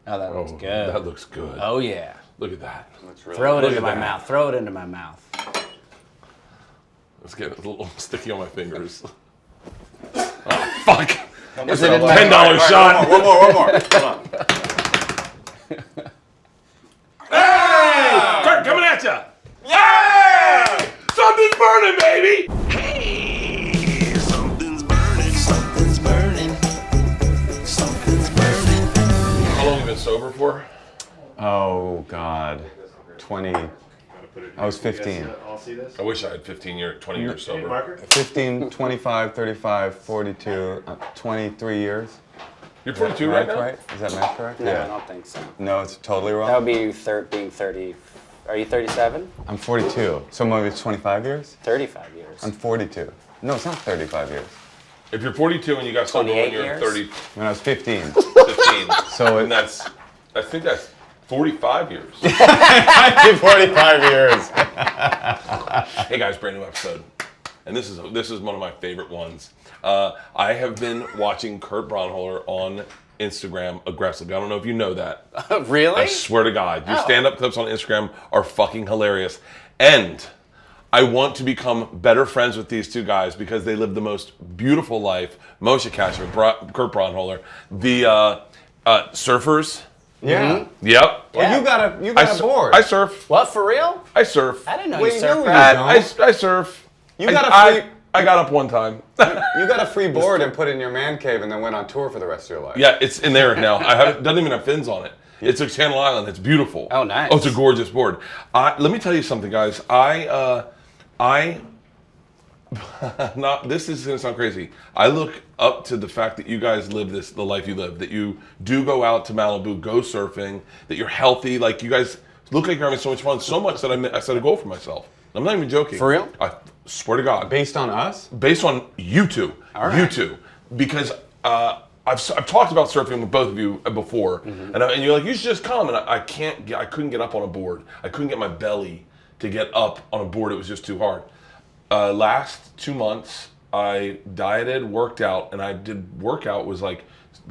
Oh, that looks good. That looks good. Oh, yeah. Look at that. Really Throw it into my mouth. Throw it into my mouth. Let's get a little sticky on my fingers. Oh, fuck. Is it a $10 shot. One more. Hold on. Hey! Kurt, coming at ya! Yeah! Something's burning, baby! Hey, something's burning, something's burning, something's burning. How long have you been sober for? Oh, God. 20. I was 15. I wish I had 20 years sober. 15, 25, 35, 42, 23 years. You're 42 right now? Right? Is that math correct? No, I don't think so. No, it's totally wrong. That would be being 30. Are you 37? I'm 42. So maybe it's 25 years? 35 years. I'm 42. No, it's not 35 years. If you're 42 and you got sober when you're 30, When I was 15. 15, So and I think that's 45 years. 45 years. Hey guys, brand new episode, and this is one of my favorite ones. I have been watching Kurt Braunohler on Instagram aggressively. I don't know if you know that. Really? I swear to God, your stand-up clips on Instagram are fucking hilarious, and I want to become better friends with these two guys because they live the most beautiful life. Moshe Kasher, Kurt Braunohler, the surfers. Yeah. Mm-hmm. Yep. Well, you got a board. I surf. What, for real? I surf. I didn't know Wait, you no, surfed. you that. don't. I surf. You got a free. I got up one time. You got a free board and put it in your man cave and then went on tour for the rest of your life. Yeah, it's in there now. It doesn't even have fins on it. It's a Channel Island. It's beautiful. Oh, nice. Oh, it's a gorgeous board. Let me tell you something, guys. This is gonna sound crazy. I look up to the fact that you guys live the life you live. That you do go out to Malibu, go surfing. That you're healthy. Like you guys look like you're having so much fun. So much that I set a goal for myself. I'm not even joking. For real? I swear to God. Based on us? Based on you two. All right. You two. Because I've talked about surfing with both of you before, Mm-hmm. and you're like, you should just come, and I couldn't get up on a board. I couldn't get my belly to get up on a board. It was just too hard. Last 2 months, I dieted, worked out, and I did workout was like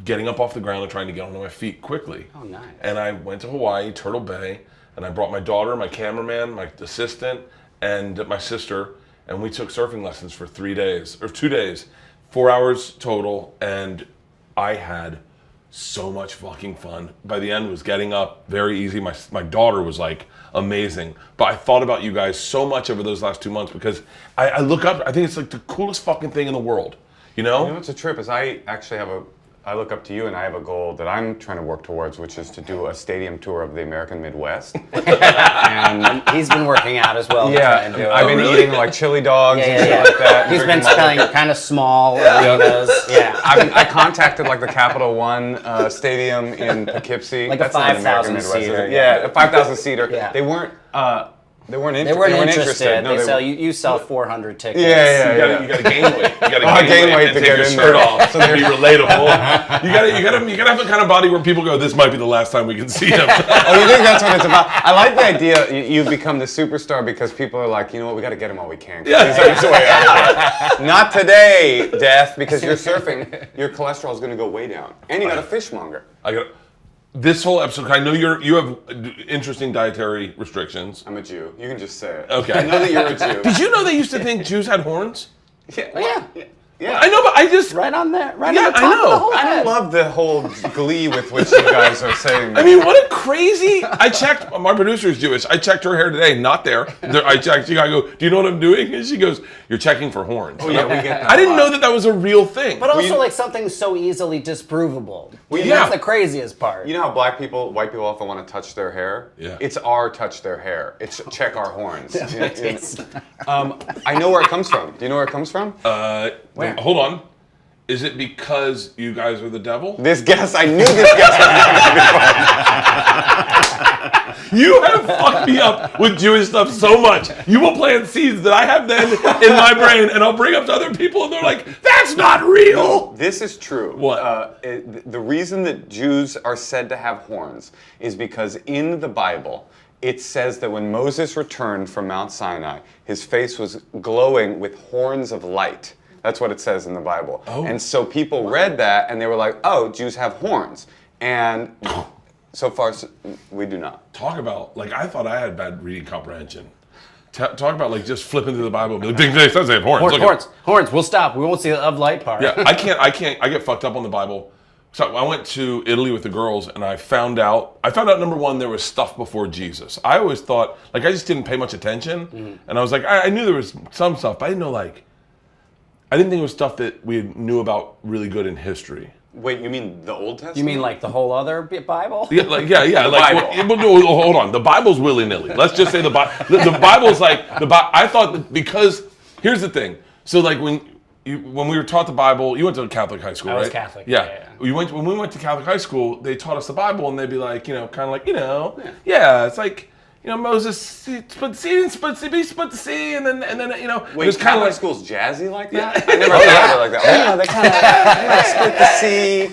getting up off the ground and trying to get onto my feet quickly. Oh, nice. And I went to Hawaii, Turtle Bay, and I brought my daughter, my cameraman, my assistant, and my sister, and we took surfing lessons for 3 days, or 2 days, 4 hours total, and I had so much fucking fun. By the end, it was getting up very easy. My daughter was like amazing. But I thought about you guys so much over those last 2 months because I look up, I think it's like the coolest fucking thing in the world. You know? You know what's a trip is I actually I look up to you and I have a goal that I'm trying to work towards, which is to do a stadium tour of the American Midwest. And he's been working out as well. Yeah, I've been eating like chili dogs and shit like that. He's been playing kind of small Yeah. arenas. Yeah. I contacted like the Capital One Stadium in Poughkeepsie. Like a That's not 5,000 American Midwest, is seater, it? yeah. Yeah, a 5,000 seater. Yeah. They weren't interested. No, They sell you sell 400 tickets. You gotta gain weight. You gotta gain weight and to take get your in shirt there. off to be relatable. You gotta have the kind of body where people go, this might be the last time we can see him. Oh, you think that's what it's about? I like the idea you've become the superstar because people are like, you know what, we got to get him while we can. Yeah. He's on his way out of here. Not today, Death, because you're surfing. Your cholesterol is going to go way down. And you got a fishmonger. This whole episode, I know you have interesting dietary restrictions. I'm a Jew. You can just say it. Okay. I know that you're a Jew. Did you know they used to think Jews had horns? Yeah. Yeah. I know, but I just... Right on there. Right Yeah, on the top I know. of the whole I head. love the whole glee with which you guys are saying I mean, what a crazy... I checked, my producer's Jewish. I checked her hair today, not there. I checked, I go, do you know what I'm doing? And she goes, you're checking for horns. Oh, yeah, we get that I didn't a know lot. that was a real thing. But also, like, something so easily disprovable. Well, yeah. That's the craziest part. You know how white people often want to touch their hair? Yeah. It's our touch their hair. It's check our horns. It's- I know where it comes from. Do you know where it comes from? Where? Hold on. Is it because you guys are the devil? This guest, I knew this guest was going to be fun. You have fucked me up with Jewish stuff so much. You will plant seeds that I have then in my brain, and I'll bring up to other people, and they're like, that's not real. This is true. What? The reason that Jews are said to have horns is because in the Bible, it says that when Moses returned from Mount Sinai, his face was glowing with horns of light. That's what it says in the Bible. Oh. And so people read that and they were like, oh, Jews have horns. And So far, we do not. Talk about, like, I thought I had bad reading comprehension. Talk about, like, just flipping through the Bible and be like, it says they have horns. Horns. We'll stop. We won't see the of light part. Yeah, I can't. I get fucked up on the Bible. So I went to Italy with the girls, and I found out, number one, there was stuff before Jesus. I always thought, like, I just didn't pay much attention. And I was like, I knew there was some stuff, but I didn't know, like, I didn't think it was stuff that we knew about really good in history. Wait, you mean the Old Testament? You mean like the whole other Bible? Yeah, like Bible. No, hold on. The Bible's willy-nilly. Let's just say the Bible's like I thought that because here's the thing. So like when we were taught the Bible, you went to a Catholic high school, right? I was Catholic. Yeah. When we went to Catholic high school, they taught us the Bible, and they'd be like, kind of like, it's like. Moses split the sea, and then Wait, it was kind of like school's jazzy like that? I never heard it like that. They kind of split the sea.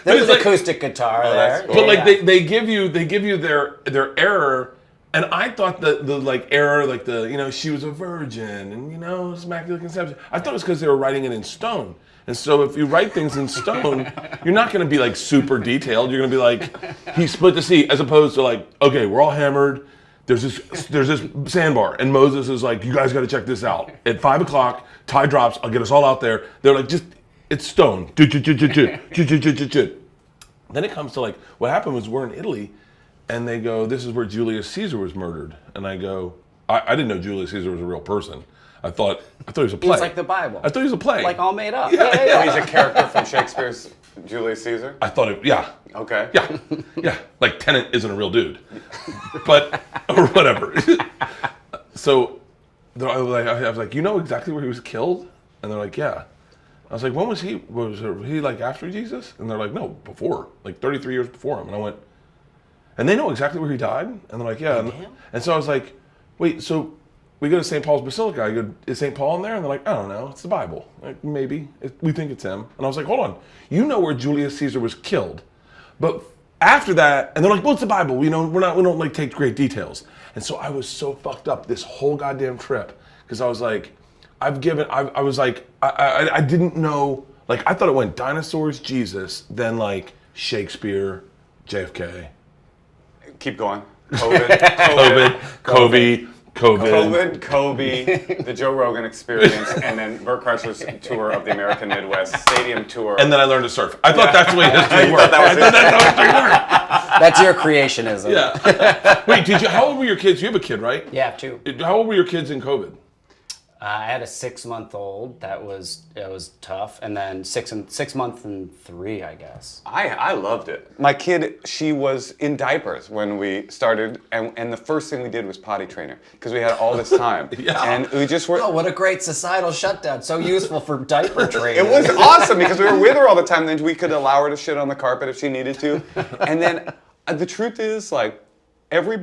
There's like, acoustic guitar there. cool. But like they give you their error, and I thought the like error, like she was a virgin, and it was Immaculate Conception. I thought it was because they were writing it in stone. And so if you write things in stone, you're not going to be like super detailed. You're going to be like, he split the sea, as opposed to like, okay, we're all hammered. There's this sandbar, and Moses is like, you guys got to check this out. At 5 o'clock, tide drops. I'll get us all out there. They're like, it's stone. Then it comes to like, what happened was we're in Italy, and they go, this is where Julius Caesar was murdered. And I go, I didn't know Julius Caesar was a real person. I thought he was a play. It's like the Bible. I thought he was a play. Like all made up. Oh, he's a character from Shakespeare's Julius Caesar? I thought it, yeah. Okay. Yeah. Like Tennant isn't a real dude, but or whatever. So I was like, you know exactly where he was killed? And they're like, yeah. I was like, when was he? Was he like after Jesus? And they're like, no, before, like 33 years before him. And I went, and they know exactly where he died? And they're like, yeah. And so I was like, wait, so we go to St. Paul's Basilica. I go, is St. Paul in there? And they're like, I don't know. It's the Bible. Like, maybe. We think it's him. And I was like, hold on. You know where Julius Caesar was killed. But after that, and they're like, well, it's the Bible. We don't like take great details. And so I was so fucked up this whole goddamn trip. Because I was like, I didn't know, like, I thought it went dinosaurs, Jesus, then like Shakespeare, JFK. Keep going. COVID, Kobe, the Joe Rogan Experience, and then Bert Kreischer's tour of the American Midwest Stadium tour. And then I learned to surf. I thought that's the way history worked. That's your creationism. Yeah. Wait, how old were your kids? You have a kid, right? Yeah, 2. How old were your kids in COVID? I had a 6-month-old. It was tough, and then 6 months and 3, I guess. I loved it. My kid, she was in diapers when we started, and the first thing we did was potty train her because we had all this time. Yeah. And we just were. Oh, what a great societal shutdown! So useful for diaper training. It was awesome because we were with her all the time. Then we could allow her to shit on the carpet if she needed to. And then the truth is, like, every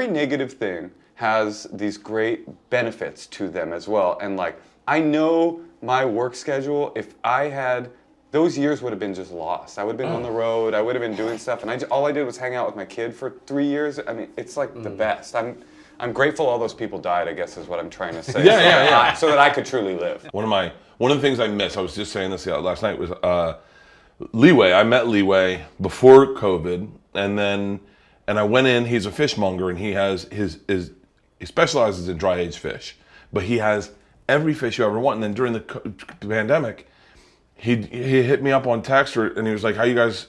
negative thing has these great benefits to them as well. And like, I know my work schedule, if I had, those years would have been just lost. I would have been on the road, I would have been doing stuff, and all I did was hang out with my kid for 3 years. I mean, it's like the best. I'm grateful all those people died, I guess is what I'm trying to say. Yeah. So that I could truly live. One of the things I miss, I was just saying this last night, was Liwei. I met Liwei before COVID, and I went in, he's a fishmonger, and he has he specializes in dry aged fish, but he has every fish you ever want. And then during the pandemic, he hit me up on text, and he was like, "How you guys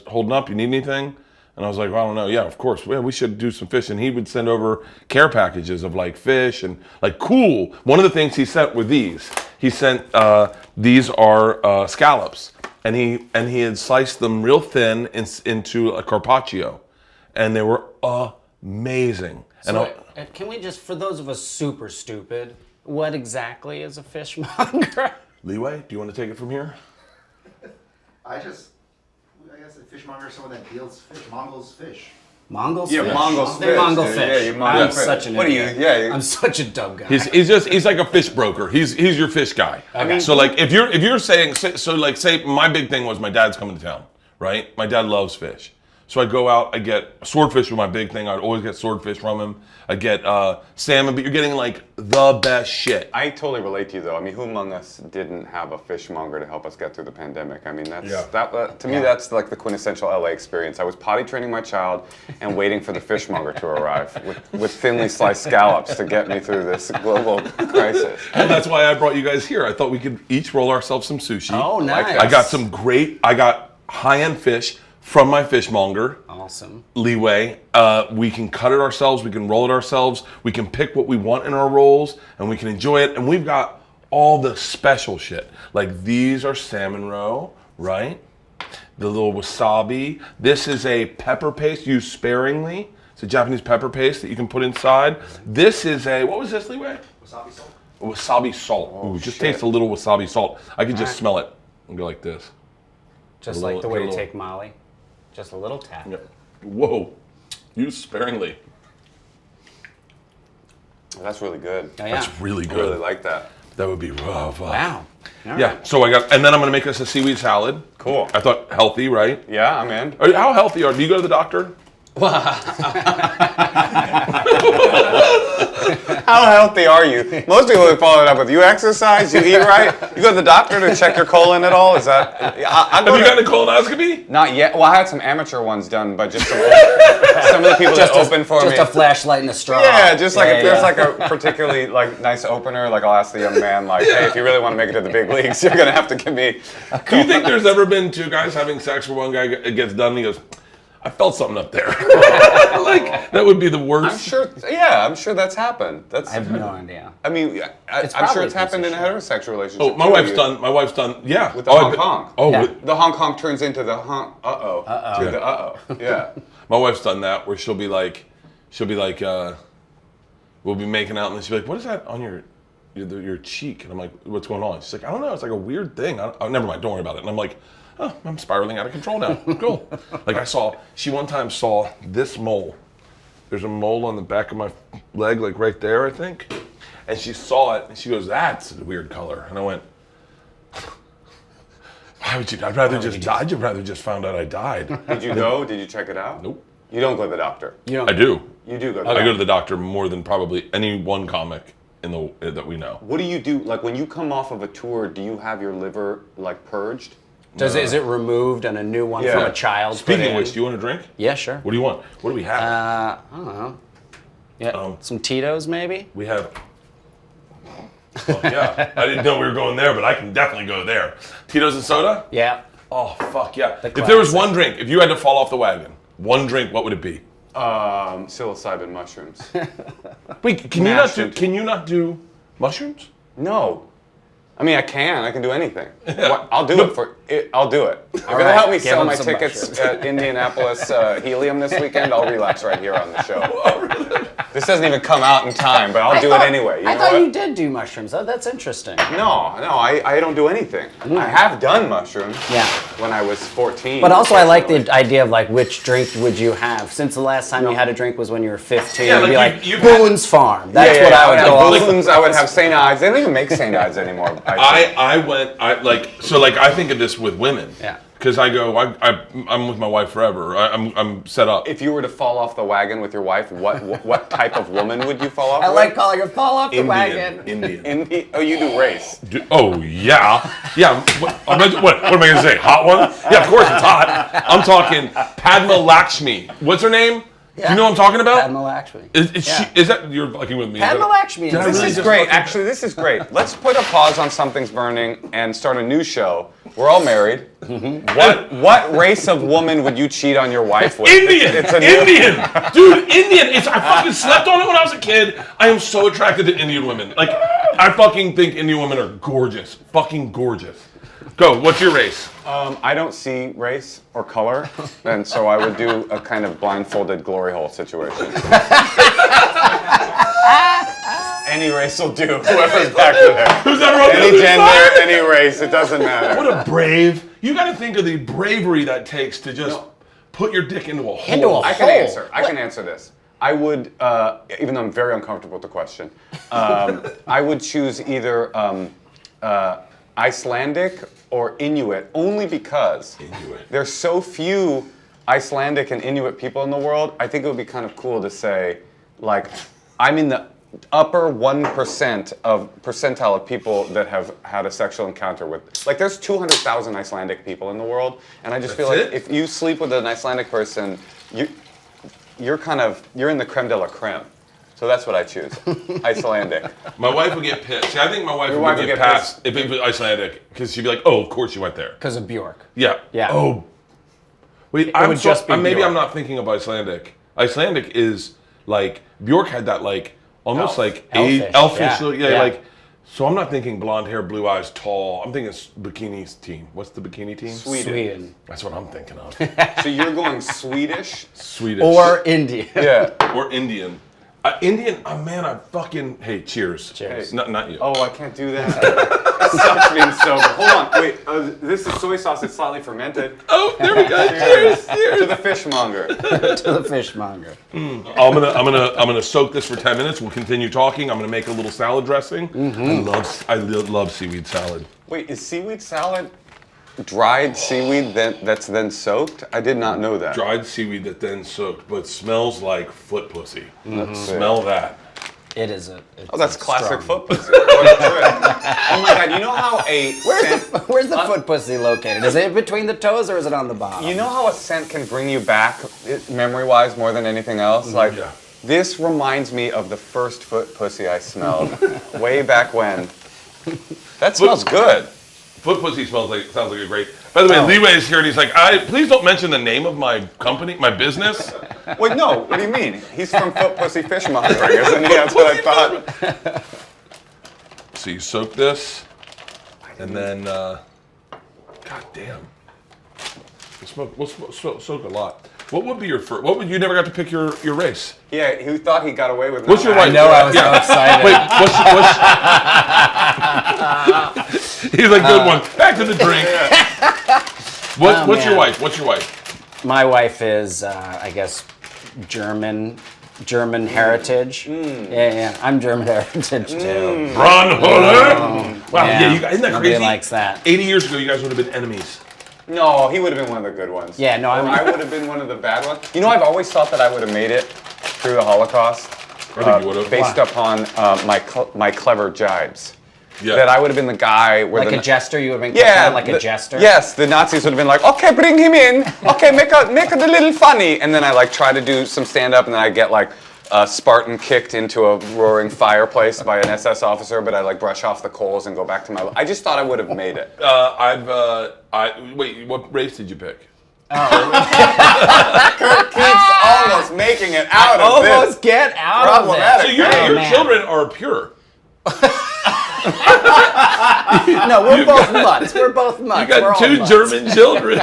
holding up? You need anything?" And I was like, "Well, I don't know. Yeah, of course. Yeah, we should do some fish." And he would send over care packages of like fish and like cool. One of the things he sent were these. He sent these are scallops, and he had sliced them real thin into a carpaccio, and they were amazing. So can we just, for those of us super stupid, what exactly is a fishmonger? Liwei, do you want to take it from here? I guess a fishmonger is someone that deals fish, Mongols fish. Mongols Yeah, fish? Mongols They're fish. Mongol Yeah, fish. you're Mongol I'm fish. such an What are idiot. you? Yeah. I'm such a dumb guy. He's like a fish broker. He's your fish guy. Okay. So like if you're saying, so like say my big thing was my dad's coming to town, right? My dad loves fish. So I go out, I get swordfish was my big thing. I'd always get swordfish from him. I get salmon, but you're getting like the best shit. I totally relate to you though. I mean, who among us didn't have a fishmonger to help us get through the pandemic? I mean, to me, that's like the quintessential LA experience. I was potty training my child and waiting for the fishmonger to arrive with thinly sliced scallops to get me through this global crisis. And that's why I brought you guys here. I thought we could each roll ourselves some sushi. Oh, nice. I got high-end fish from my fishmonger. Awesome. Liwei. We can cut it ourselves, we can roll it ourselves, we can pick what we want in our rolls, and we can enjoy it. And we've got all the special shit. Like these are salmon roe, right? The little wasabi. This is a pepper paste used sparingly. It's a Japanese pepper paste that you can put inside. This is a, what was this, Liwei? Wasabi salt. Wasabi salt. Ooh, just taste a little wasabi salt. I can just smell it and go like this. Just A like little- the way a you little- take Molly. Just a little tap. Yeah. Whoa. Use sparingly. That's really good. Oh, yeah. That's really I good. really like that. That would be rough. Wow. All Yeah, right. so I got, and then I'm gonna make us a seaweed salad. Cool. I thought healthy, right? Yeah, I'm in. How healthy are you? Do you go to the doctor? How healthy are you? Most people would follow it up with, you exercise, you eat right, you go to the doctor to check your colon at all? Is that? Have you gotten a colonoscopy? Not yet. Well, I had some amateur ones done by just some of the people that open for me. Just a flashlight and a straw. Yeah, just like if there's yeah. like a particularly like nice opener, like I'll ask the young man, like, hey, if you really want to make it to the big leagues, you're gonna have to give me. Do you think there's ever been two guys having sex where one guy gets done and he goes, I felt something up there. Like, that would be the worst. I'm sure. Yeah, I'm sure that's happened. That's. I have no idea. I mean, I'm sure probably it's happened in a heterosexual relationship. Oh, my too. wife's done. My wife's done. Yeah. With the Hong Kong. Oh, Yeah. The Hong Kong turns into the Hong. To the Yeah. my wife's done that where she'll be like, we'll be making out and then she'll be like, what is that on your cheek? And I'm like, what's going on? She's like, I don't know. It's like a weird thing. Oh, never mind. Don't worry about it. And I'm like, oh, I'm spiraling out of control now. Cool. Like she one time saw this mole. There's a mole on the back of my leg, like right there, I think. And she saw it and she goes, that's a weird color. And I went, why would you? I'd rather just found out I died. Did you go? Did you check it out? Nope. You don't go to the doctor. You know, I do. You do go. I go to the doctor more than probably any one comic that we know. What do you do? Like when you come off of a tour, do you have your liver like purged? is it removed and a new one Yeah. from a child? Speaking put of in? which, do you want a drink? Yeah, sure. What do you want? What do we have? I don't know. Yeah, some Tito's maybe. We have. Well, yeah, I didn't know we were going there, but I can definitely go there. Tito's and soda? Yeah. Oh, fuck yeah. The If there was classic. one drink, if you had to fall off the wagon, one drink, what would it be? Psilocybin mushrooms. Wait, can you not do mushrooms? No. I mean, I can do anything. I'll do it for it. I'll do it. If it'll help me give sell him my some tickets mushrooms. at Indianapolis Helium this weekend, I'll relapse right here on the show. This doesn't even come out in time, but I'll do it anyway. I know thought what? you did do mushrooms. Oh, that's interesting. No, I don't do anything. I have done mushrooms. Yeah. When I was 14. But also, I like the idea of like, which drink would you have? Since the last time you had a drink was when you were 15. Yeah, It'd be like like you've Boone's Farm. That's what I would have go off. balloons. I would have St. Ides. They don't even make St. Ides anymore. I think of this with women. Yeah. Because I'm with my wife forever. I'm set up. If you were to fall off the wagon with your wife, what type of woman would you fall off I with? like calling her fall off the wagon. Indian. Oh, you do race. Oh yeah. What am I gonna say? Hot one? Yeah, of course it's hot. I'm talking Padma Lakshmi. What's her name? Do you know what I'm talking about? Padma Lakshmi. Is that you're fucking with me? Padma Lakshmi. Did I This really is just great. fucking- Actually, this is great. Let's put a pause on Something's Burning and start a new show. We're all married. What race of woman would you cheat on your wife with? Indian! It's a new- Indian! Dude, Indian! I fucking slept on it when I was a kid. I am so attracted to Indian women. Like, I fucking think Indian women are gorgeous. Fucking gorgeous. Go, what's your race? I don't see race or color, and so I would do a kind of blindfolded glory hole situation. Any race will do. Whoever's back there. Who's that wrong? Any gender, any race, it doesn't matter. What a brave. You gotta think of the bravery that takes to just put your dick into a hole. Into a I can hole. answer. I can answer this. I would, even though I'm very uncomfortable with the question, I would choose either Icelandic or Inuit, only because there's so few Icelandic and Inuit people in the world, I think it would be kind of cool to say, like, I'm in the upper 1% percentile of people that have had a sexual encounter with. Like, there's 200,000 Icelandic people in the world, and I just feel like if you sleep with an Icelandic person, you're in the creme de la creme. So that's what I choose. Icelandic. My wife would get pissed. See, I think my wife would get pissed if it was Icelandic, because she'd be like, "Oh, of course you went there." Because of Bjork. Yeah. Yeah. Oh. Wait, maybe Bjork. I'm not thinking of Icelandic. Icelandic is like Bjork had that like almost like elfish. Yeah. Like. So I'm not thinking blonde hair, blue eyes, tall. I'm thinking bikini team. What's the bikini team? Sweden. That's what I'm thinking of. So you're going Swedish? Swedish. Or India. Yeah. Or Indian. Indian, man, I fucking, hey, cheers. Cheers. Hey, not you. Oh, I can't do that. It sucks being sober. Hold on, wait. This is soy sauce that's slightly fermented. Oh, there we go. Cheers. To the fishmonger. To the fishmonger. I'm gonna soak this for 10 minutes. We'll continue talking. I'm gonna make a little salad dressing. I love seaweed salad. Wait, is seaweed salad dried seaweed that's then soaked? I did not know that. Dried seaweed that then soaked, but smells like foot pussy. Let's see. Smell that. It is Oh, that's classic strong. foot pussy. Oh my god, you know how a scent, Where's the foot pussy located? Is it between the toes or is it on the bottom? you know how a scent can bring you back memory-wise more than anything else? Like, Yeah. this reminds me of the first foot pussy I smelled way back when. That smells good. Foot pussy sounds like a great. By the way, Liwei is here and he's like, please don't mention the name of my company, my business. Wait, no, what do you mean? He's from Foot Pussy Fishmongering, isn't he? That's what I thought. So you soak this, and then, god damn. We'll soak a lot. What would be your first? You never got to pick your race? Yeah, he thought he got away with What's your wife? I know, I was so excited. Wait, what's he's like, good one. Back to the drink. What's your wife? What's your wife? My wife is, I guess, German heritage. Yeah, I'm German heritage too. Braunohler. Wow, Yeah. you guys, isn't that Nobody crazy? likes that. 80 years ago, you guys would have been enemies. No, he would have been one of the good ones. Yeah, no, I would have been one of the bad ones. You know, I've always thought that I would have made it through the Holocaust. I think you would have. Based upon my clever jibes. Yeah. That I would have been the guy where like a jester, you would have been yeah, like a jester. Yes, the Nazis would have been like, okay, bring him in. Okay, make it a little funny. And then I like try to do some stand up, and then I get like Spartan kicked into a roaring fireplace by an SS officer, but I like brush off the coals and go back to my. I just thought I would have made it. Wait, what race did you pick? Kurt keeps almost making it out of Almost this. get out of Problematic. it. So your man. children are pure. No, we're both mutts. We're both mutts. You We're got all two mutts. German children.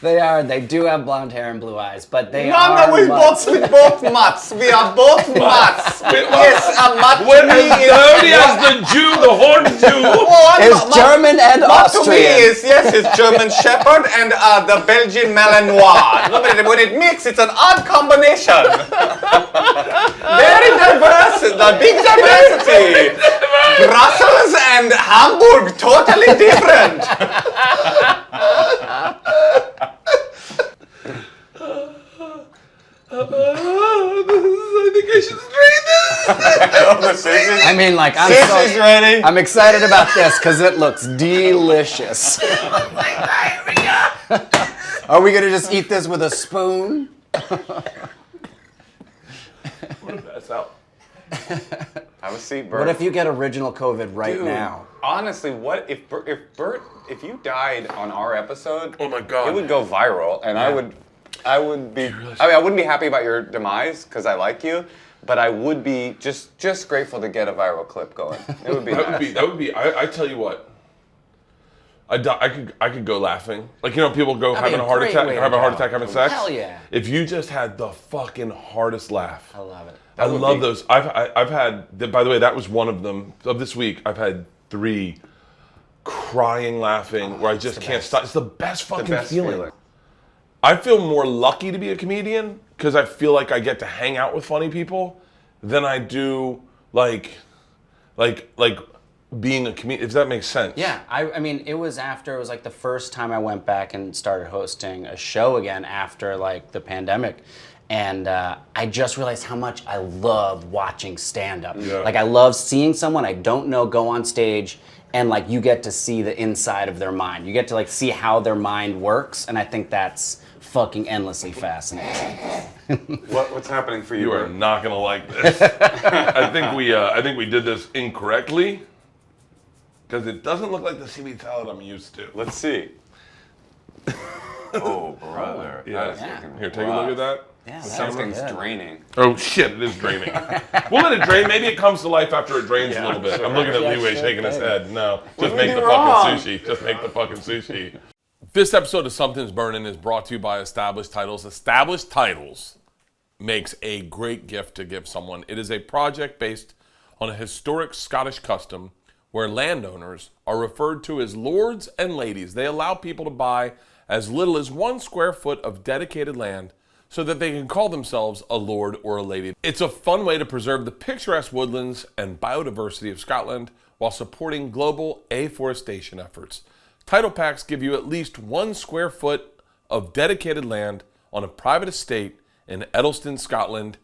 They are. They do have blonde hair and blue eyes, but they No, are we mutts. both mutts. We are both mutts. Yes, a mutt What to me as is dirty as the Jew, the horned Jew. Is German and Mutt to me Austrian. is, yes, it's German Shepherd and the Belgian Malinois. When it mixes, it's an odd combination. Very diverse, the big diversity. Brussels and Hamburg, totally different. I think I should strain this. I mean, like I'm Sushi's ready. I'm excited about this because it looks delicious. Are we gonna just eat this with a spoon? I'm gonna pass out. Have a seat, Bert. What if you get original COVID right Dude, now? honestly, what if Bert, if you died on our episode? Oh my God. It would go viral, and I would be. I mean, I wouldn't be happy about your demise because I like you, but I would be just grateful to get a viral clip going. It would be nice. That would be. I tell you what. I could go laughing. Like, you know, people go That'd be having a a heart great attack, way to have a heart go. attack having sex. Hell yeah. If you just had the fucking hardest laugh. I love it. I would love be- those. I've had. By the way, that was one of them of this week. I've had 3 crying, laughing, where I just can't stop. It's the best fucking best feeling. I feel more lucky to be a comedian because I feel like I get to hang out with funny people than I do like being a comedian, if that makes sense. Yeah, I mean, it was like the first time I went back and started hosting a show again after like the pandemic. And I just realized how much I love watching stand-up. Yeah. Like I love seeing someone I don't know go on stage and like you get to see the inside of their mind. You get to like see how their mind works, and I think that's fucking endlessly fascinating. What's happening for you? You are Bert? not gonna like this. I think we did this incorrectly because it doesn't look like the seaweed salad I'm used to. Let's see. Oh, brother. Yeah. That is looking Here, take a rough. look at that. Yeah, Something's good. draining. Oh shit, it is draining. We'll let it drain. Maybe it comes to life after it drains a little bit. sure. I'm looking at Yeah, Liwei sure shaking his thing. head. No, What just did make we the do wrong? fucking sushi. Just make the fucking sushi. This episode of Something's Burning is brought to you by Established Titles. Established Titles makes a great gift to give someone. It is a project based on a historic Scottish custom where landowners are referred to as lords and ladies. They allow people to buy as little as 1 square foot of dedicated land so that they can call themselves a lord or a lady. It's a fun way to preserve the picturesque woodlands and biodiversity of Scotland while supporting global afforestation efforts. Title packs give you at least 1 square foot of dedicated land on a private estate in Edelston, Scotland,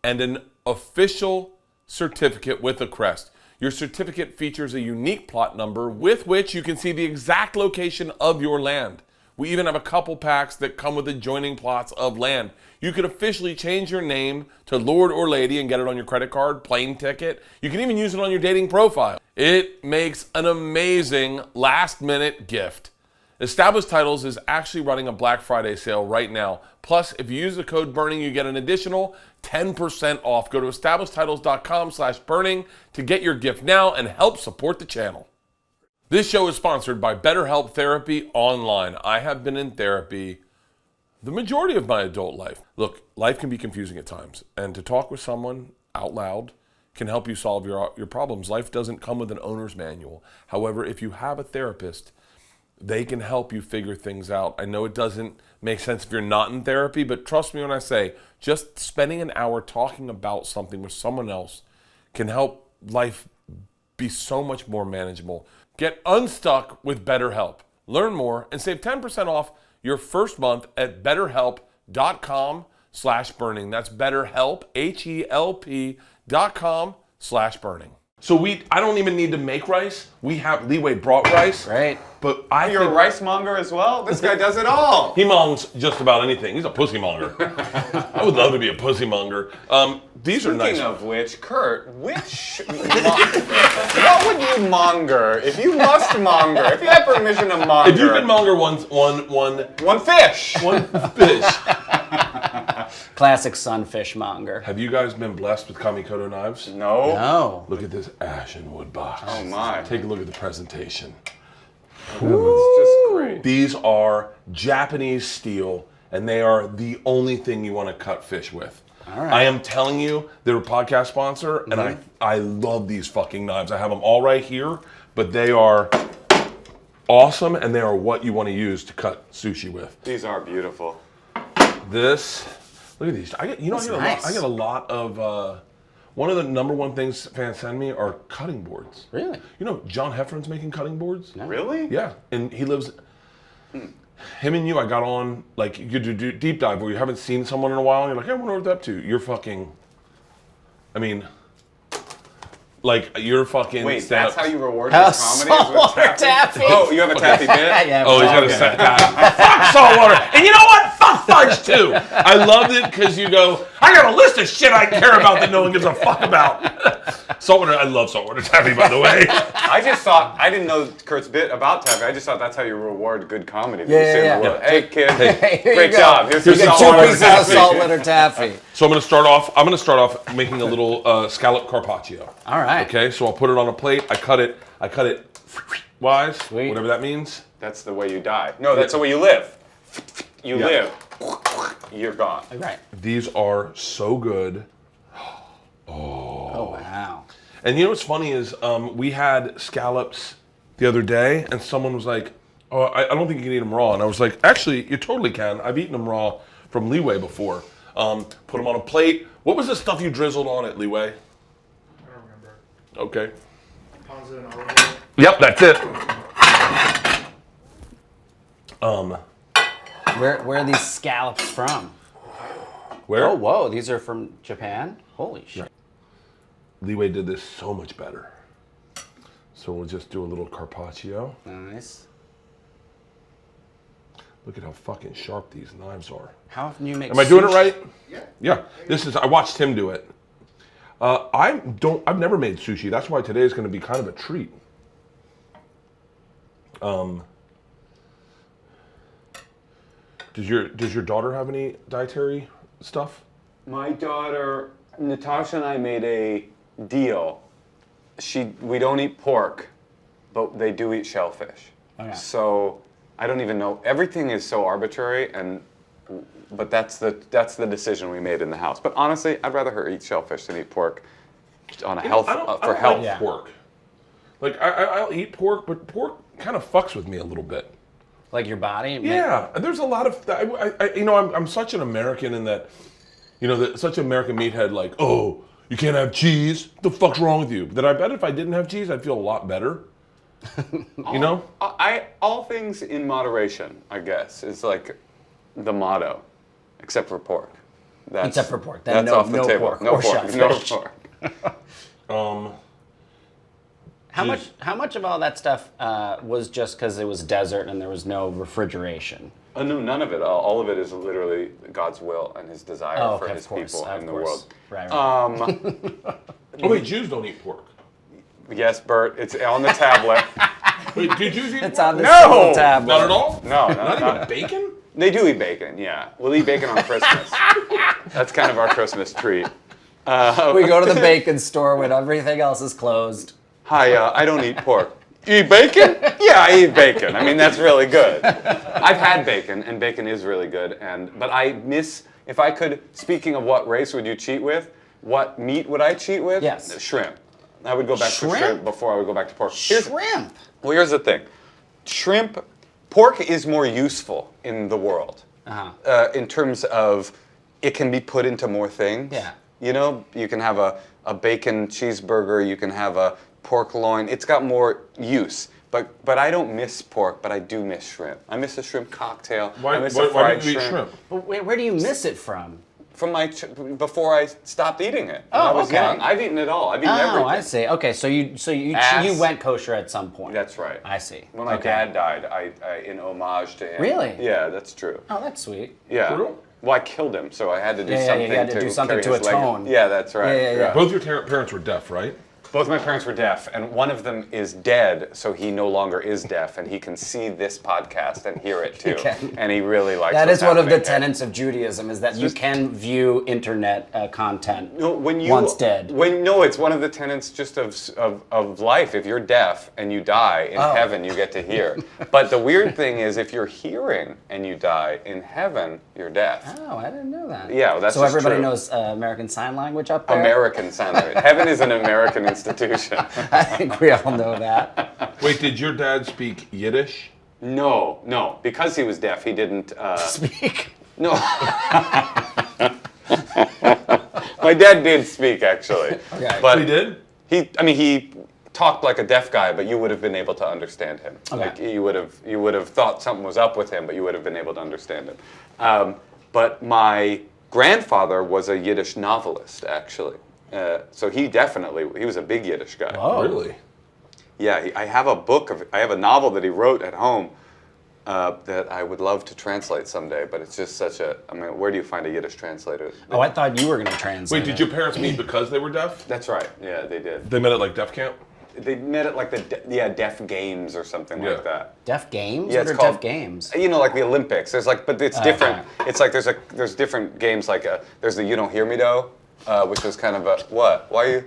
and an official certificate with a crest. Your certificate features a unique plot number with which you can see the exact location of your land. We even have a couple packs that come with adjoining plots of land. You could officially change your name to Lord or Lady and get it on your credit card, plane ticket. You can even use it on your dating profile. It makes an amazing last-minute gift. Established Titles is actually running a Black Friday sale right now. Plus, if you use the code BURNING, you get an additional 10% off. Go to establishedtitles.com/burning to get your gift now and help support the channel. This show is sponsored by BetterHelp Therapy Online. I have been in therapy the majority of my adult life. Look, life can be confusing at times, and to talk with someone out loud can help you solve your problems. Life doesn't come with an owner's manual. However, if you have a therapist, they can help you figure things out. I know it doesn't make sense if you're not in therapy, but trust me when I say, just spending an hour talking about something with someone else can help life be so much more manageable. Get unstuck with BetterHelp. Learn more and save 10% off your first month at betterhelp.com/burning. That's BetterHelp, HELP.com/burning. So I don't even need to make rice. We have Liwei brought rice. Right. But You're a rice monger as well? This guy does it all. He mongs just about anything. He's a pussy monger. I would love to be a pussy monger. These are nice. Speaking of which, Kurt, what would you monger if you must monger? If you have permission to monger? If you can monger one fish. one fish. Classic sunfish monger. Have you guys been blessed with Kamikoto knives? No. Oh. Look at this ashen wood box. Oh my. Take a look at the presentation. It's just great. These are Japanese steel, and they are the only thing you want to cut fish with. All right. I am telling you, they're a podcast sponsor, and I love these fucking knives. I have them all right here, but they are awesome, and they are what you want to use to cut sushi with. These are beautiful. This, look at these. I get nice. a lot of. One of the number one things fans send me are cutting boards. Really? You know, John Heffron's making cutting boards. No. Really? Yeah, and he lives. Him and you, I got on, like, you could do deep dive where you haven't seen someone in a while, and you're like, hey, I wonder what they're up to. You're fucking, I mean, like, you're fucking. Wait, stand-up. that's how you reward your comedy? is with Saltwater taffy. Oh, you have a taffy bit? Yeah, Oh, he's got a set taffy. Fuck saltwater. And you know what? Fuck fudge too. I loved it because you go, I got a list of shit I care about that no one gives a fuck about. Saltwater, I love saltwater taffy, by the way. I just thought, I didn't know Kurt's bit about taffy. I just thought that's how you reward good comedy. Yeah, You say in yeah, the yeah. world, hey, kid, Hey, here great you go. job. Here's You some get 2 saltwater pieces of taffy. saltwater taffy. So I'm gonna start off making a little scallop carpaccio. All right. Okay, so I'll put it on a plate. I cut it wise, Sweet. whatever that means. That's the way you die. No, that's the way you live. You Yeah. live. You're gone. Right. These are so good. Oh, wow. And you know what's funny is we had scallops the other day, and someone was like, "Oh, I don't think you can eat them raw." And I was like, "Actually, you totally can. I've eaten them raw from Liwei before. Put them on a plate. What was the stuff you drizzled on it, Liwei?" I don't remember. Okay. ponzu and olive oil. Yep, that's it. Where are these scallops from? Where? Oh, whoa, these are from Japan? Holy shit. Liwei did this so much better. So we'll just do a little carpaccio. Nice. Look at how fucking sharp these knives are. How often do you make Am I doing it sushi? right? Yeah. Yeah. I watched him do it. I've never made sushi. That's why today is going to be kind of a treat. Does your daughter have any dietary stuff? My daughter, Natasha and I made a deal. We don't eat pork, but they do eat shellfish. Okay. So I don't even know. Everything is so arbitrary, but that's the decision we made in the house. But honestly, I'd rather her eat shellfish than eat pork on a health I don't for health. like pork. Like I'll eat pork, but pork kind of fucks with me a little bit. Like your body? Yeah, and there's a lot of I'm such an American in that, such an American meathead. Like, oh, you can't have cheese. What the fuck's wrong with you? That I bet if I didn't have cheese, I'd feel a lot better. All things in moderation, I guess, is like the motto, except for pork. Except for pork. Then That's no, off the no table. pork No or pork. No shellfish. pork. How much of all that stuff was just because it was desert and there was no refrigeration? No, none of it. All of it is literally God's will and His desire for okay, His of course, people of in the course. world. Right. Oh wait, Jews don't eat pork. Yes, Bert, it's on the tablet. Wait, do Jews eat It's pork? on the No! single tablet. Not at all. No, Not even bacon. They do eat bacon, yeah. We'll eat bacon on Christmas. That's kind of our Christmas treat. We go to the bacon store when everything else is closed. Hi, I don't eat pork. You eat bacon? Yeah, I eat bacon. I mean, that's really good. I've had bacon, and bacon is really good. But I miss, if I could, speaking of what race would you cheat with, what meat would I cheat with? Yes. Shrimp. I would go back to Shrimp? shrimp before I would go back to pork. Shrimp. Well, here's the thing. Pork is more useful in the world. In terms of it can be put into more things. Yeah. You can have a bacon cheeseburger, you can have a pork loin. It's got more use. But I don't miss pork, but I do miss shrimp. I miss a shrimp cocktail. Why I miss do a fried you eat shrimp? But where do you miss it from? From before I stopped eating it. When Oh, I was okay. young. I've eaten it all. I've eaten Oh, everything. I see. Okay, so you Ass. went kosher at some point. That's right. I see. When my Okay. dad died, I in homage to him. Really? Yeah, that's true. Oh, that's sweet. Yeah. For real? Well, I killed him, so I had to do Yeah, something you had to do something carry to his atone. Yeah, that's right. Yeah. Both your parents were deaf, right? Both my parents were deaf, and one of them is dead, so he no longer is deaf, and he can see this podcast and hear it too. can. And he really likes That what's is one of the happening here. tenets of Judaism, is that you can view internet content No, once dead. It's one of the tenets just of life. If you're deaf and you die, in Oh. heaven you get to hear. But the weird thing is, if you're hearing and you die, in heaven you're deaf. Oh, I didn't know that. Yeah, well, that's so just everybody true. knows American Sign Language up there? American Sign Language. Heaven is an American institution. I think we all know that. Wait, did your dad speak Yiddish? No. Because he was deaf, he didn't. Speak. No. My dad did speak, actually. Okay. But He did? he talked like a deaf guy, but you would have been able to understand him. Okay. Like you would have thought something was up with him, but you would have been able to understand him. But my grandfather was a Yiddish novelist, actually. So he was a big Yiddish guy. Oh. Really? Yeah, I have a novel that he wrote at home that I would love to translate someday, but it's just where do you find a Yiddish translator? Oh, I thought you were going to translate Wait, did it. your parents meet because they were deaf? That's right, yeah, they did. They met at like Deaf Camp? They met at like Deaf Games or something Yeah. like that. Deaf Games? Yeah, What it's are called Deaf Games? Like the Olympics. But it's different. Okay. It's like there's different games. There's the You Don't Hear Me Though, which was kind of a what? Why are you?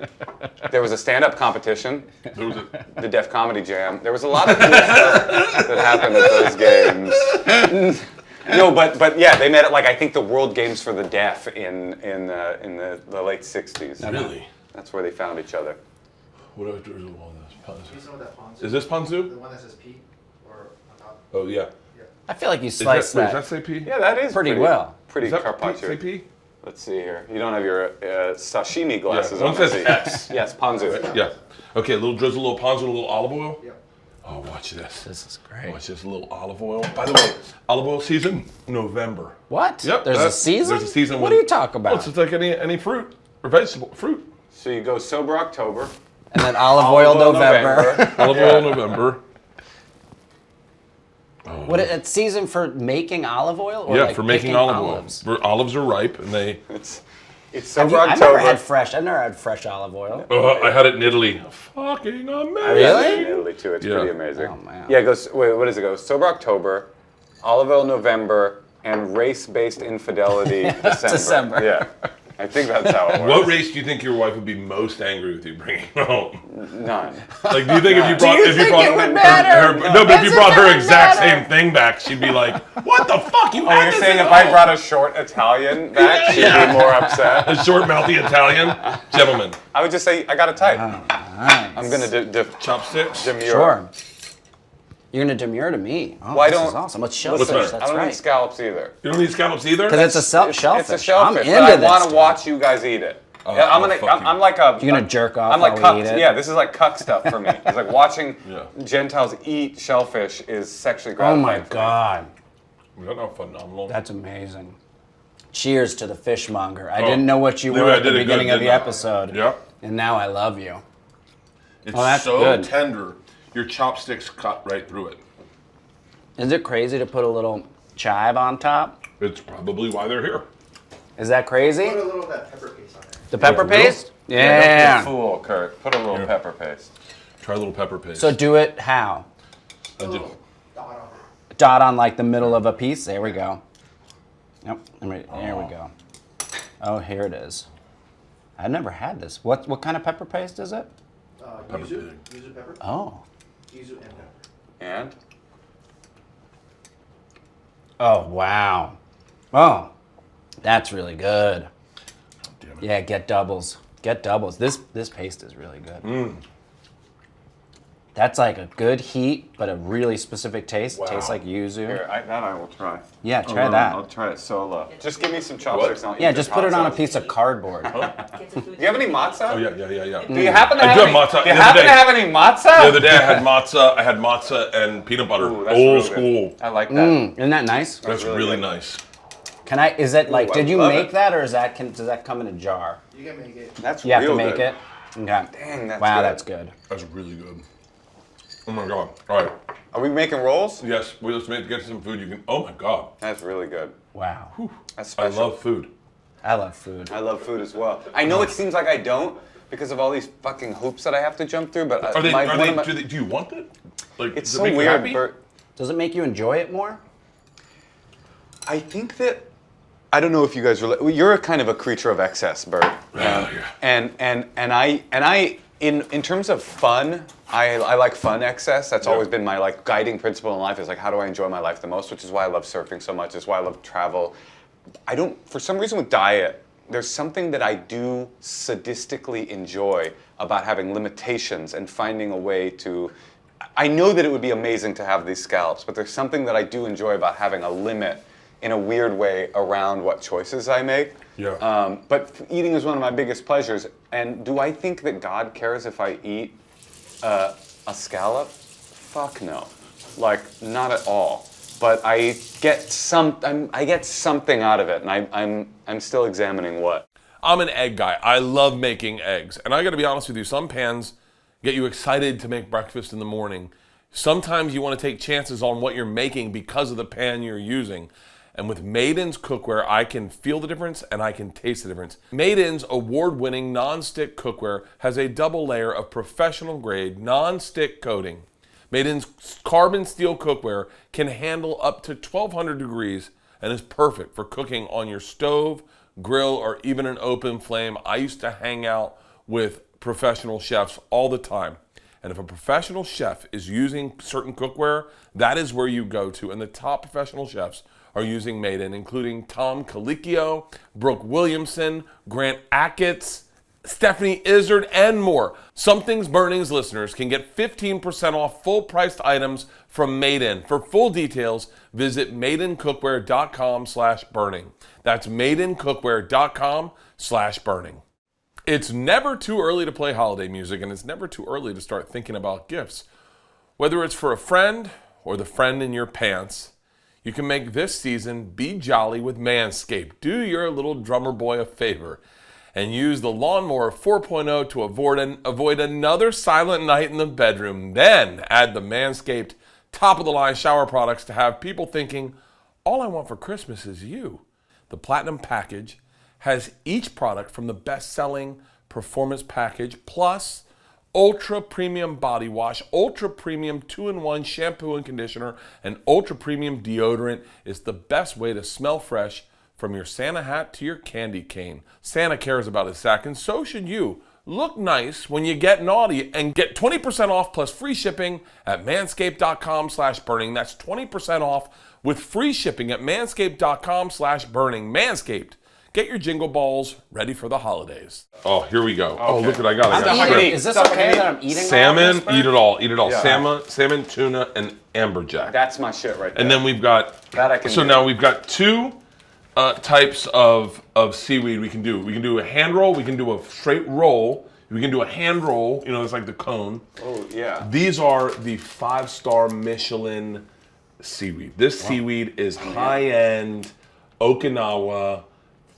There was a stand-up competition, There was the Deaf Comedy Jam. There was a lot of cool stuff that happened at those games. No, but yeah, they met at I think the World Games for the Deaf in the late '60s. Really? That's where they found each other. What do I do with all this? You know that ponzu? Is this ponzu? The one that says P or on top? Oh, yeah. I feel like you Is sliced that, wait, that. does that say P? Yeah, that is Pretty well. Pretty Is that carpaccio. Say P? Let's see here. You don't have your sashimi glasses One on. says let's see. S. Yes, ponzu. Yeah. Okay, a little drizzle, a little ponzu, a little olive oil. Yep. Oh, watch this. This is great. Watch this, a little olive oil. By the way, olive oil season, November. What? Yep. There's a season? There's a season. What are you talking Well, about? it's just like any fruit or vegetable. Fruit. So you go sober October. And then olive oil November. Olive oil November. What? It's season for making olive oil? Or Yeah, like for making picking olive olives? oil. Olives are ripe and they. It's I've sober never October. had fresh. I've never had fresh olive oil. I had it in Italy. Fucking amazing. Really? In Italy too. It's Yeah. pretty amazing. Oh, man. Yeah, it goes. Wait, what does it go? Sober October, olive oil November, and race-based infidelity December. December. Yeah, I think that's how it works. What race do you think your wife would be most angry with you bringing home? None. Like, do you think if you brought, you think it would matter? no, but if you Does brought it her really exact matter? same thing back, she'd be like, "What the fuck? You Oh, had you're this saying at if I home?" brought a short Italian back, she'd be more upset? a short mouthy Italian gentleman, I would just say I got a type. Nice. I'm gonna chopsticks. demure. Sure. You're gonna demure to me. Oh, Well, I this don't- is awesome. Let's What's shellfish. better? That's I don't right. eat scallops either. You don't need scallops either. Because it's a shellfish. It's a shellfish, I'm into but I this. want to dude. watch you guys eat it. Yeah, I'm oh, gonna. fuck I'm like a. You're gonna jerk off I'm like while we cuck. eat it? Yeah, this is like cuck stuff for me. It's like watching Yeah. Gentiles eat shellfish is sexually Oh gratifying. my for me. God. That's not phenomenal. That's amazing. Cheers to the fishmonger. I Oh, didn't know what you Liwei, were I at the did it good, beginning of the didn't I? episode. Yep. And now I love you. It's Oh, that's so good. tender. Your chopsticks cut right through it. Is it crazy to put a little chive on top? It's probably why they're here. Is that crazy? Put a little of that pepper paste on there. The pepper for real? paste? Don't Yeah. be a fool, Kurt. Put a little pepper paste. Try a little pepper paste. So do it how? I A do. little dot on it. Dot on like the middle of a piece. There we go. Yep. There we go. Oh, here it is. I've never had this. What kind of pepper paste is it? Yuzu. Yuzu pepper. Oh. Yuzu and pepper. And Oh, wow. Oh, that's really good. Damn it. Yeah, get doubles. Get doubles. This paste is really good. That's like a good heat, but a really specific taste. Wow. Tastes like yuzu. here, that I will try. Yeah, try that. I'll try it solo. Just give me some chopsticks. And I'll Yeah, eat just this put it hot on a sauce. piece of cardboard. Do you have any matzah? Oh yeah. Do you happen to I have do any? have matzah. Do you The other happen to day- have any matzah? The other day I had matzah. I had matzah and peanut butter. Ooh, that's Old really school. good. I like that. Isn't that nice? That's really really good. nice. Can I? Is it like? Ooh, I Did you love make it. that, or is that? Does that come in a jar? You can make it. That's You have real to make good. it. Okay. Dang, that's wow, good. that's good. That's really good. Oh my god. All right. Are we making rolls? Yes, let's get some food. You can. Oh my god. That's really good. Wow. That's I special. love food. I love food. I love food as well. I know it seems like I don't because of all these fucking hoops that I have to jump through, but Are they? one of my- Do you want it? Like, it's does it so make you weird, happy? Bert. Does it make you enjoy it more? I think that I don't know if you guys relate. Well, you're a kind of a creature of excess, Bert. Yeah. And I in terms of fun, I like fun excess. That's Yeah. always been my like guiding principle in life. Is like how do I enjoy my life the most, which is why I love surfing so much. Is why I love travel. I don't for some reason with diet. There's something that I do sadistically enjoy about having limitations and finding a way to. I know that it would be amazing to have these scallops, but there's something that I do enjoy about having a limit in a weird way around what choices I make. Yeah. But eating is one of my biggest pleasures. And do I think that God cares if I eat a scallop? Fuck no. Like, not at all. But I get something out of it, and I'm still examining what. I'm an egg guy. I love making eggs. And I got to be honest with you, some pans get you excited to make breakfast in the morning. Sometimes you want to take chances on what you're making because of the pan you're using. And with Maiden's cookware, I can feel the difference and I can taste the difference. Maiden's award-winning non-stick cookware has a double layer of professional grade non-stick coating. Maiden's carbon steel cookware can handle up to 1200 degrees and is perfect for cooking on your stove, grill, or even an open flame. I used to hang out with professional chefs all the time. And if a professional chef is using certain cookware, that is where you go to. And the top professional chefs are using Maiden, including Tom Colicchio, Brooke Williamson, Grant Achatz, Stephanie Izzard, and more. Something's Burning's listeners can get 15% off full-priced items from Made In. For full details, visit madeincookware.com/burning. That's madeincookware.com/burning. It's never too early to play holiday music, and it's never too early to start thinking about gifts. Whether it's for a friend or the friend in your pants, you can make this season be jolly with Manscaped. Do your little drummer boy a favor and use the Lawnmower 4.0 to avoid another silent night in the bedroom. Then add the Manscaped top-of-the-line shower products to have people thinking, all I want for Christmas is you. The Platinum Package has each product from the best-selling Performance Package, plus Ultra Premium Body Wash, Ultra Premium 2-in-1 Shampoo and Conditioner, and Ultra Premium Deodorant is the best way to smell fresh from your Santa hat to your candy cane. Santa cares about his sack, and so should you. Look nice when you get naughty and get 20% off plus free shipping at manscaped.com/burning. That's 20% off with free shipping at manscaped.com/burning. Manscaped. Get your jingle balls ready for the holidays. Oh, here we go. Oh, look what I got. I got Eat it. Is this Stop okay eating. that I'm eating salmon, all this, Bert? eat it all, eat it all. Yeah. Salmon, tuna, and amberjack. That's my shit right there. And then we've got, That I can so do. now we've got two types of seaweed we can do. We can do a hand roll, we can do a straight roll, we can do a hand roll, you know, it's like the cone. Oh, yeah. These are the 5-star Michelin seaweed. This seaweed is high-end Okinawa,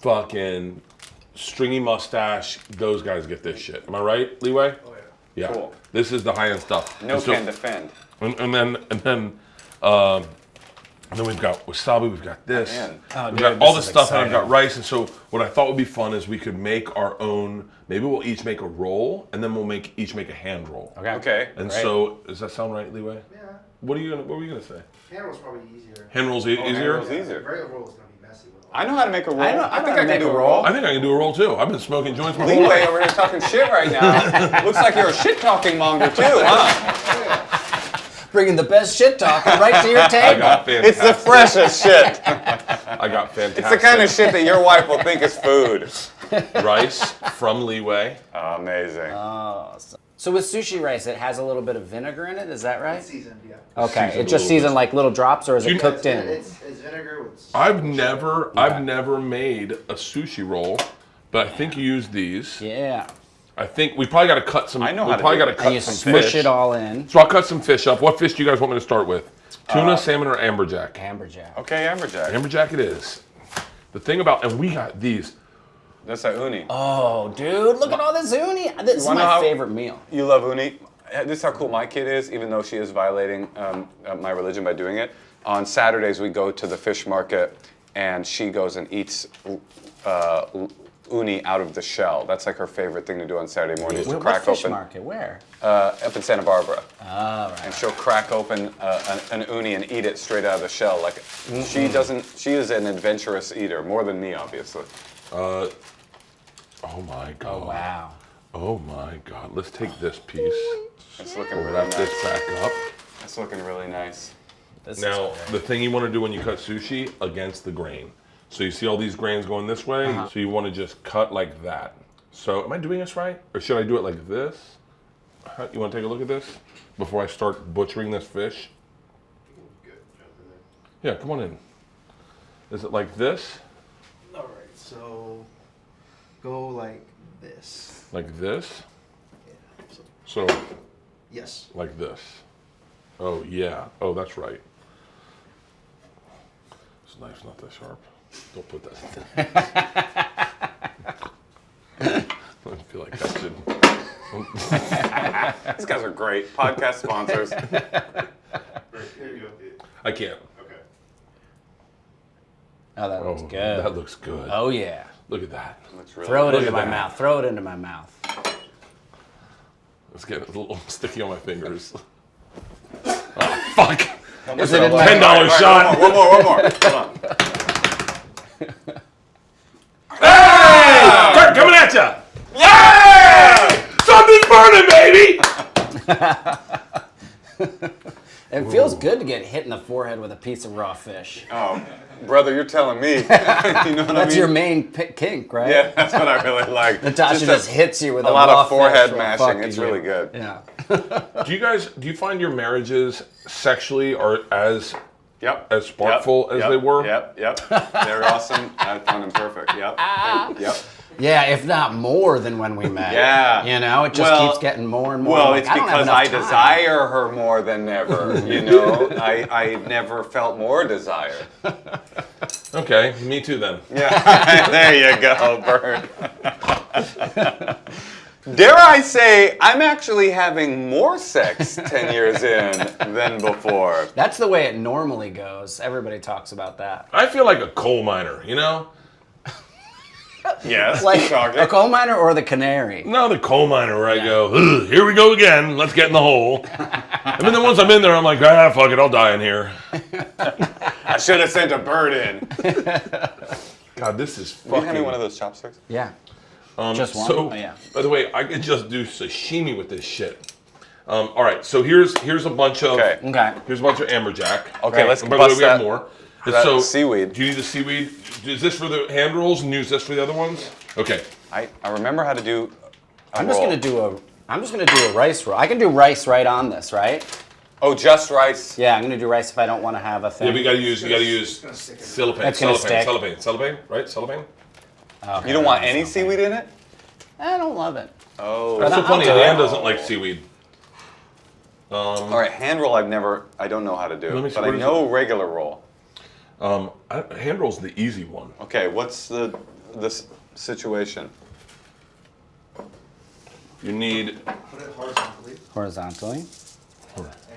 fucking stringy mustache. Those guys get this shit. Am I right, Liwei? Oh yeah. Yeah. Cool. This is the high-end stuff. No And so- can defend. and then we've got wasabi, we've got this. Man. Oh, we've dude, got all this this is stuff, and I've exciting. got rice. And so what I thought would be fun is we could make our own, maybe we'll each make a roll, and then we'll each make a hand roll. Okay. And Great. so, does that sound right, Liwei? Yeah. What were you gonna say? Hand roll's probably easier. Hand rolls easier? hand rolls easier. Regular roll is gonna be messy. With I know how to make a roll. I know I how think to I can make do a a roll. I think I can do a roll too. I've been smoking joints my whole Liwei life. over here talking shit right now. Looks like you're a shit-talking monger too, huh? Bringing the best shit talking right to your I table. got fantastic. It's the freshest shit. I got fantastic. It's the kind of shit that your wife will think is food. rice from Liwei. Amazing. So with sushi rice, it has a little bit of vinegar in it. Is that right? It's seasoned, yeah. Okay. Seasoned It just a little seasoned bit. like little drops, or is it You- cooked in? It's vinegar with. I've never made a sushi roll, but I think you use these. Yeah. I think we probably got to cut some. I know we how to probably do got to it. cut And you some smush fish. it all in. So I'll cut some fish up. What fish do you guys want me to start with? Tuna, salmon, or amberjack? Amberjack. Okay, amberjack. Amberjack it is. The thing about, and we got these. That's a uni. Oh, dude, look at all this uni. This is wanna my know how- favorite meal. You love uni. This is how cool my kid is, even though she is violating my religion by doing it. On Saturdays, we go to the fish market, and she goes and eats uni out of the shell. That's like her favorite thing to do on Saturday mornings. What Crack fish open market? Where? up in Santa Barbara. Oh, right. And she'll crack open an uni and eat it straight out of the shell. Like she doesn't. She is an adventurous eater, more than me, obviously. Oh my god. Oh, wow. Oh my god. Let's take this piece. It's looking really Wrap nice. this back up. It's looking really nice. This Now, is great. the thing you want to do when you cut sushi, against the grain. So you see all these grains going this way, so you want to just cut like that. So am I doing this right? Or should I do it like this? You want to take a look at this before I start butchering this fish? Yeah, come on in. Is it like this? All right, so go like this. Like this? Yeah. So, Yes. like this. Oh, yeah. Oh, that's right. This knife's not that sharp. Don't put that in. I feel like that should... These guys are great podcast sponsors. I can't. Oh, that looks Oh, good. that looks good. Oh, yeah. Look at that. Looks really Throw it Look into at my that. mouth. Throw it into my mouth. Let's get a little sticky on my fingers. Oh, fuck. Is it in my $10 shot. One more. Hold on. Hey! Bert, coming at ya! Yeah! Something's burning, baby! It feels good to get hit in the forehead with a piece of raw fish. Oh, brother, you're telling me. You know what I That's mean? your main kink, right? Yeah, that's what I really like. Natasha just hits you with a a lot raw of forehead fish. mashing. Fuck It's you. really good. Yeah. Do you find your marriages sexually are as Yep. as sparkful as they were? Yep. They're awesome. I found them perfect. Yep. Yeah, if not more than when we met. Yeah. You know, it just keeps getting more and more. Well, like, it's I don't have because enough I time. desire her more than ever. You know, I never felt more desire. Okay, me too then. Yeah. There you go, Bert. Dare I say, I'm actually having more sex 10 years in than before. That's the way it normally goes. Everybody talks about that. I feel like a coal miner, you know? Yes. Like Shocking. a coal miner or the canary? No, the coal miner where I go, "Ugh, here we go again, let's get in the hole. And then once I'm in there, I'm like, fuck it, I'll die in here. I should have sent a bird in. God, this is Can you fucking... hand me one of those chopsticks? Yeah. Just one? So, Oh, yeah. by the way, I could just do sashimi with this shit. All right, so here's a bunch of Okay. Okay. here's a bunch of amberjack. Okay, let's And by the way, bust we have that- more. that So seaweed. Do you need the seaweed? Is this for the hand rolls and use this for the other ones? Okay. I remember how to do a I'm just roll. gonna do a rice roll. I can do rice right on this, right? Oh, just rice? Yeah, I'm gonna do rice if I don't want to have a thing. Yeah, you gotta use gonna stick in. cellophane. That's gonna Cellophane, right? Cellophane. Okay. You don't want any seaweed in it? I don't love it. Oh. That's so I'll funny. do Dan it. doesn't like seaweed. All right, hand roll I don't know how to do, Let me see, but I what is know regular roll. Hand roll's the easy one. Okay, what's the situation? You need. Put it horizontally, Horizontally.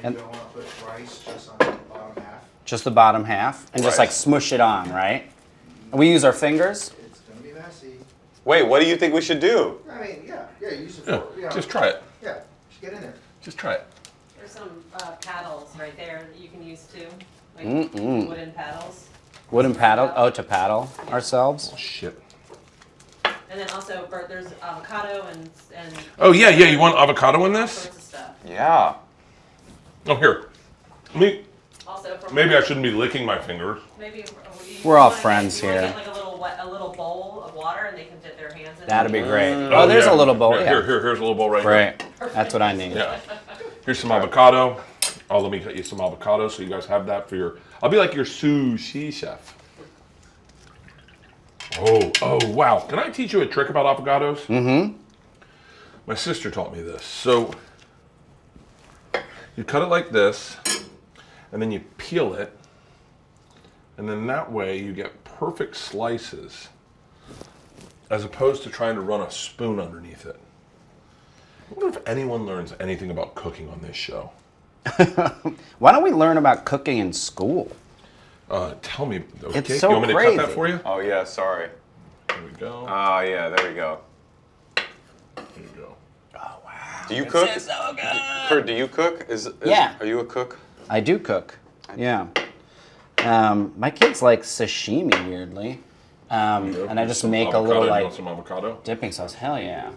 and you don't want to put rice just on the bottom half. Just the bottom half. And just Right. like smush it on, right? We use our fingers. It's gonna be messy. Wait, what do you think we should do? I mean, yeah, use it Yeah, for, you know, just try it. yeah, just get in there. Just try it. There's some paddles right there that you can use too, like wooden paddles. Wooden paddle. Oh, to paddle ourselves. Oh, shit. And then also, Bert, there's avocado and Oh yeah. You want avocado in all this? sorts of stuff. Yeah. Oh here. Also, from Maybe I shouldn't be licking my fingers. maybe We're all you wanna friends get, you wanna here. Get like a little bowl of water, and they can dip their hands in. That'd it. be great. Oh, there's yeah. a little bowl. Yeah, Yeah. here's a little bowl right Great. That's what I need. here. Yeah. Here's some avocado. Oh, let me cut you some avocado so you guys have that for your. I'll be like your sushi chef. Oh, wow. Can I teach you a trick about avocados? Mm-hmm. My sister taught me this. So you cut it like this, and then you peel it, and then that way you get perfect slices, as opposed to trying to run a spoon underneath it. I wonder if anyone learns anything about cooking on this show. Why don't we learn about cooking in school? Tell me, okay? It's so you want me to cut that crazy. for you? Oh yeah, sorry. There we go. Oh yeah, there we go. There you go. Do you cook? so good. Kurt, do you cook? Yeah. Are you a cook? I do cook. Yeah. My kids like sashimi weirdly, and I just Some make avocado. a little You like want some avocado? dipping sauce. Hell yeah.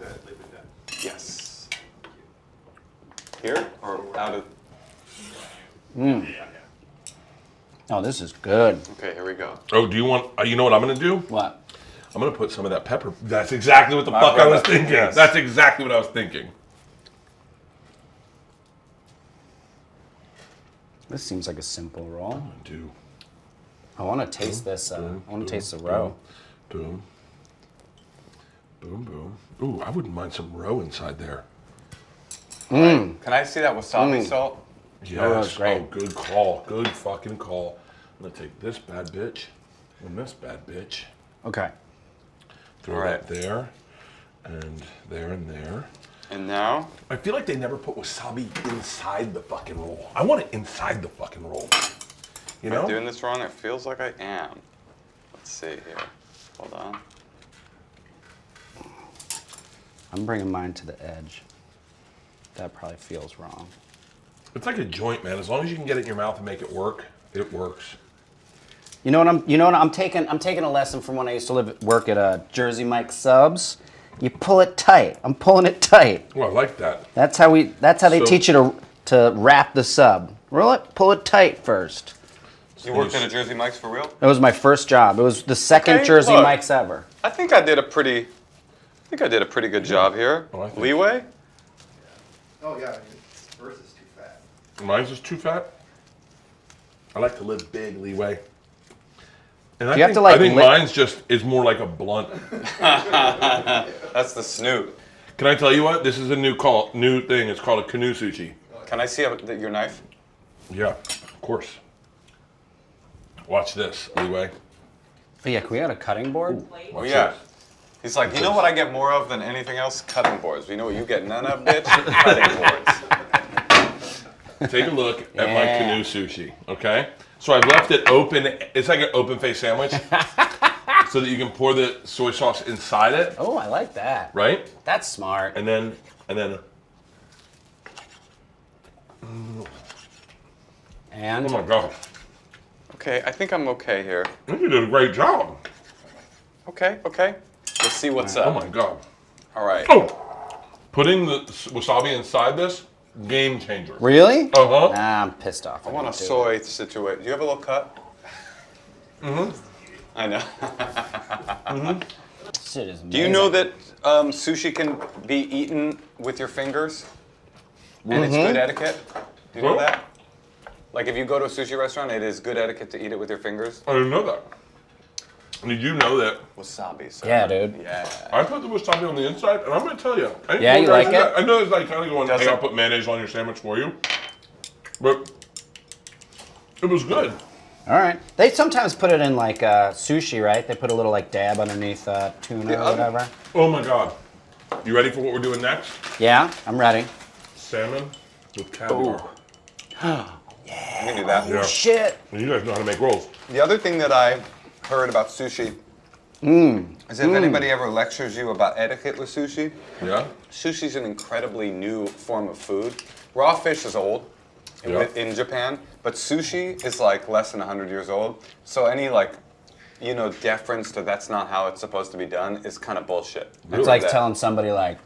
Yes. Here or out of? Oh, this is good. Okay, here we go. Oh, do you want? You know what I'm gonna do? What? I'm gonna put some of that pepper. That's exactly what the fuck I was thinking. Yes. That's exactly what I was thinking. This seems like a simple roll. Do I want to taste this. I want to taste the roe. boom, boom, boom. Ooh, I wouldn't mind some roe inside there. Can I see that wasabi salt? Yes. that's great. Oh, good call. Good fucking call. I'm gonna take this bad bitch and this bad bitch. Okay. Throw Alright. that there, and there and there. And now? I feel like they never put wasabi inside the fucking roll. I want it inside the fucking roll. You Am I know? doing this wrong? It feels like I am. Let's see here. Hold on. I'm bringing mine to the edge. That probably feels wrong. It's like a joint, man. As long as you can get it in your mouth and make it work, it works. You know what I'm taking a lesson from when I used to work at Jersey Mike Subs. You pull it tight. I'm pulling it tight. Oh, I like that. That's how they So- teach you to wrap the sub. Roll it, pull it tight first. You worked at a Jersey Mike's for real? It was my first job. It was the second Okay, Jersey look. Mike's ever. I think I did a pretty good job here. Oh, I think- Liwei? Oh, yeah, Mine's just too fat. I like to live big, Liwei. And you have to, like, I think lick- mine's just is more like a blunt. That's the snoot. Can I tell you what? This is a new thing. It's called a canoe sushi. Can I see your knife? Yeah, of course. Watch this, Liwei. But yeah, can we have a cutting board? Plate. Oh yeah. He's like, you know what I get more of than anything else? Cutting boards. You know what you get none of, bitch? Cutting boards. Take a look at my Yeah. canoe sushi, okay? So I've left it open. It's like an open face sandwich, so that you can pour the soy sauce inside it, Oh, I like that. right? That's smart. And then, And oh my god, Okay, I think I'm okay here. I think you did a great job. Okay. Let's see what's Oh up. my god. All right. Oh, putting the wasabi inside this, game changer. really? Uh huh. Nah, I'm pissed off. I want a didn't do soy situation. Do you have a little cut? I know. it. Shit is Do you know that sushi can be eaten with your fingers? And it's good etiquette? Do you know What? that? Like if you go to a sushi restaurant, it is good etiquette to eat it with your fingers? I didn't know that. Did you know that Wasabi. So. Yeah, dude. Yeah. I put the wasabi on the inside, and I'm gonna tell you. I didn't Yeah, know you guys like did it? that. I know it's like kind of going, Does hey, it? I'll put mayonnaise on your sandwich for you, but it was good. All right. They sometimes put it in like sushi, right? They put a little like dab underneath tuna Yeah, or whatever. Oh my god. You ready for what we're doing next? Yeah, I'm ready. Salmon with caviar. You can do that. Yeah. Shit. And you guys know how to make rolls. The other thing that I heard about sushi is if anybody ever lectures you about etiquette with sushi, Yeah? sushi's an incredibly new form of food. Raw fish is old Yeah. in Japan, but sushi is like less than 100 years old. So any like, deference to that's not how it's supposed to be done is kind of bullshit. It's like That- telling somebody like,